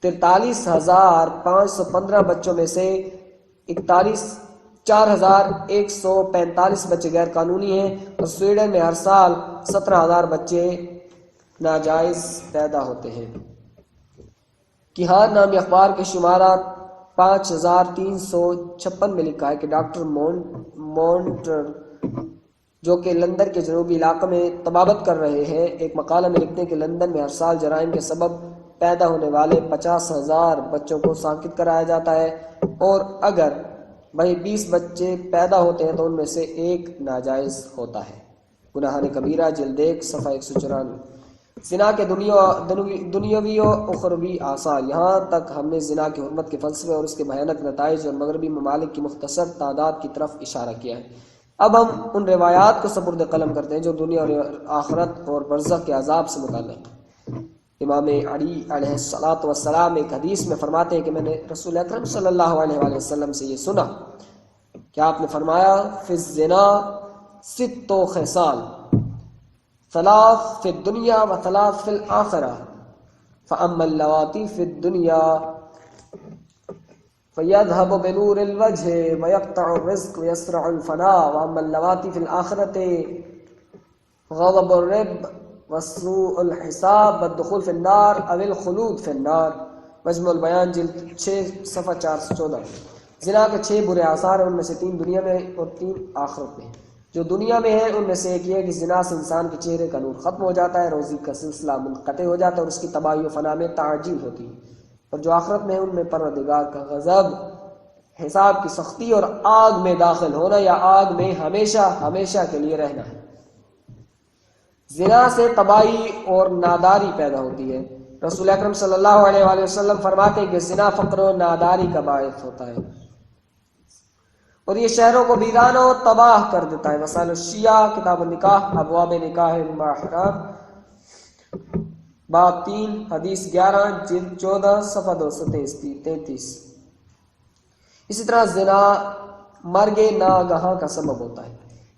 43,515 بچوں میں سے 4,145 بچے غیر قانونی ہیں، اور سویڈن میں ہر سال 17,000 بچے ناجائز پیدا ہوتے ہیں۔ کہان نامی اخبار کے شمارہ 5,356 میں لکھا ہے کہ ڈاکٹر مونٹر جو کہ لندن کے جنوبی علاقے میں طبابت کر رہے ہیں ایک مقالہ میں لکھتے ہیں کہ لندن میں ہر سال جرائم کے سبب پیدا ہونے والے 50,000 بچوں کو ساکت کرایا جاتا ہے، اور اگر وہی 20 بچے پیدا ہوتے ہیں تو ان میں سے ایک ناجائز ہوتا ہے۔ گناہ کبیرہ جلد 1 صفحہ 194۔ زنا کے دنیاوی و اخروی آثار، یہاں تک ہم نے زنا کی حرمت کے فلسفے اور اس کے بھیانک نتائج اور مغربی ممالک کی مختصر تعداد کی طرف اشارہ کیا ہے۔ اب ہم ان روایات کو سپرد قلم کرتے ہیں جو دنیا اور آخرت اور برزخ کے عذاب سے متعلق ہیں۔ امام علی علیہ السلام ایک حدیث میں فرماتے ہیں کہ میں نے رسول اکرم صلی اللہ علیہ وآلہ وسلم سے یہ سنا کہ آپ نے فرمایا فی الزنا 6 خصال، 3 فی الدنیا و 3 فی الآخرہ، فأما اللواتی فی الدنیا فَيَذْهَبُ بِنُورِ الْوَجْهِ وَيَقْطَعُ الرِّزْقَ وَيَسْرَعُ الْفَنَاءَ وَأَمَّا اللَّوَاتِي فِي الْآخِرَةِ غَضَبُ الرِّبْ وَسُوءُ الْحِسَابِ وَالدُّخُولُ فِي النَّارِ أَوِ الْخُلُودُ فِي النَّارِ۔ مجموع البیان جلد 6 صفحہ 414۔ زنا کے 6 برے آثار ہیں، ان میں سے 3 دنیا میں اور 3 آخرت میں۔ جو دنیا میں ہے ان میں سے ایک یہ ہے کہ زنا سے انسان کے چہرے کا نور ختم ہو جاتا ہے، روزی کا سلسلہ منقطع ہو جاتا ہے، اور اس کی تباہی و فنا میں تعجیل ہوتی ہے۔ اور جو آخرت میں ہے ان میں پروردگار کا غضب، حساب کی سختی اور آگ میں داخل ہونا یا آگ میں ہمیشہ ہمیشہ کے لیے رہنا ہے۔ زنا سے تباہی اور ناداری پیدا ہوتی ہے۔ رسول اکرم صلی اللہ علیہ وآلہ وسلم فرماتے ہیں کہ زنا فقر و ناداری کا باعث ہوتا ہے، اور یہ شہروں کو ویران و تباہ کر دیتا ہے۔ وسائل الشیعہ کتاب النکاح ابواب نکاح المحرم باب 3 حدیث 11 جلد 14 صفحہ 233۔ اسی طرح زنا مرگ ناگہاں کا سبب ہوتا ہے۔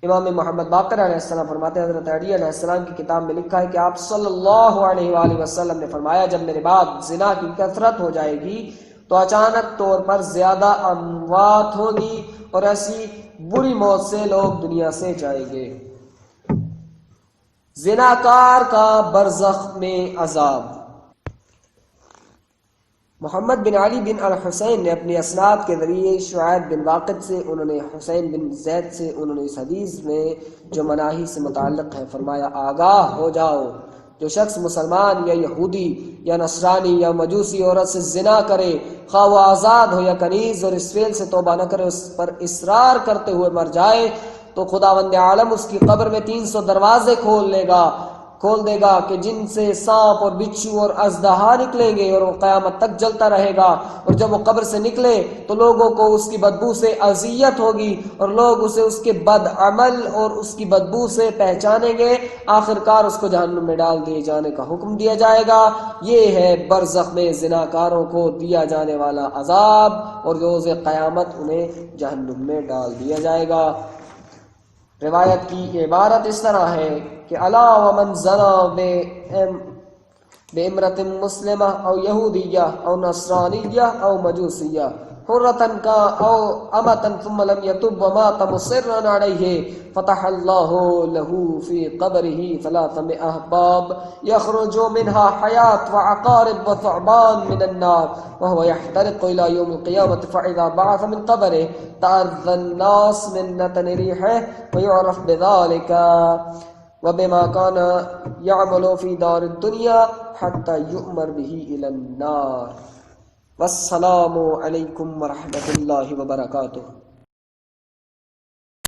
امام محمد باقر علیہ السلام فرماتے ہیں حضرت علی علیہ السلام کی کتاب میں لکھا ہے کہ آپ صلی اللہ علیہ وآلہ وسلم نے فرمایا جب میرے بعد زنا کی کثرت ہو جائے گی تو اچانک طور پر زیادہ اموات ہوگی اور ایسی بری موت سے لوگ دنیا سے جائیں گے۔ زناکار کا برزخ میں عذاب۔ محمد بن علی بن الحسین نے اپنی اسناد کے ذریعے شعیب بن واقد سے، انہوں نے حسین بن زید سے، انہوں نے اس حدیث میں جو مناہی سے متعلق ہے فرمایا آگاہ ہو جاؤ، جو شخص مسلمان یا یہودی یا نصرانی یا مجوسی عورت سے زنا کرے، خواہ وہ آزاد ہو یا کنیز، اور اس فعل سے توبہ نہ کرے، اس پر اصرار کرتے ہوئے مر جائے، تو خداوند عالم اس کی قبر میں 300 دروازے کھول لے گا، کھول دے گا کہ جن سے سانپ اور بچھو اور اژدہا نکلیں گے، اور وہ قیامت تک جلتا رہے گا، اور جب وہ قبر سے نکلے تو لوگوں کو اس کی بدبو سے اذیت ہوگی اور لوگ اسے اس کے بد عمل اور اس کی بدبو سے پہچانیں گے، آخرکار اس کو جہنم میں ڈال دیے جانے کا حکم دیا جائے گا۔ یہ ہے برزخ میں زناکاروں کو دیا جانے والا عذاب، اور روز قیامت انہیں جہنم میں ڈال دیا جائے گا۔ روایت کی عبارت اس طرح ہے کہ الا ومن زنا بامرأة مسلمہ او یہودیہ او نصرانیہ او مجوسیہ حرة او امة ثم لم يتب ومات مصرا علیہ فتح اللہ له في قبره 300 باب يخرج منها حیات وعقارب وثعبان من النار وهو يحترق الى يوم القيامة فاذا بعث من قبره تعرض الناس من نتن ريحه ويعرف بذلك وبما كان يعمل في دار الدنيا حتى يؤمر به الى النار۔ والسلام علیکم ورحمۃ اللہ وبرکاتہ۔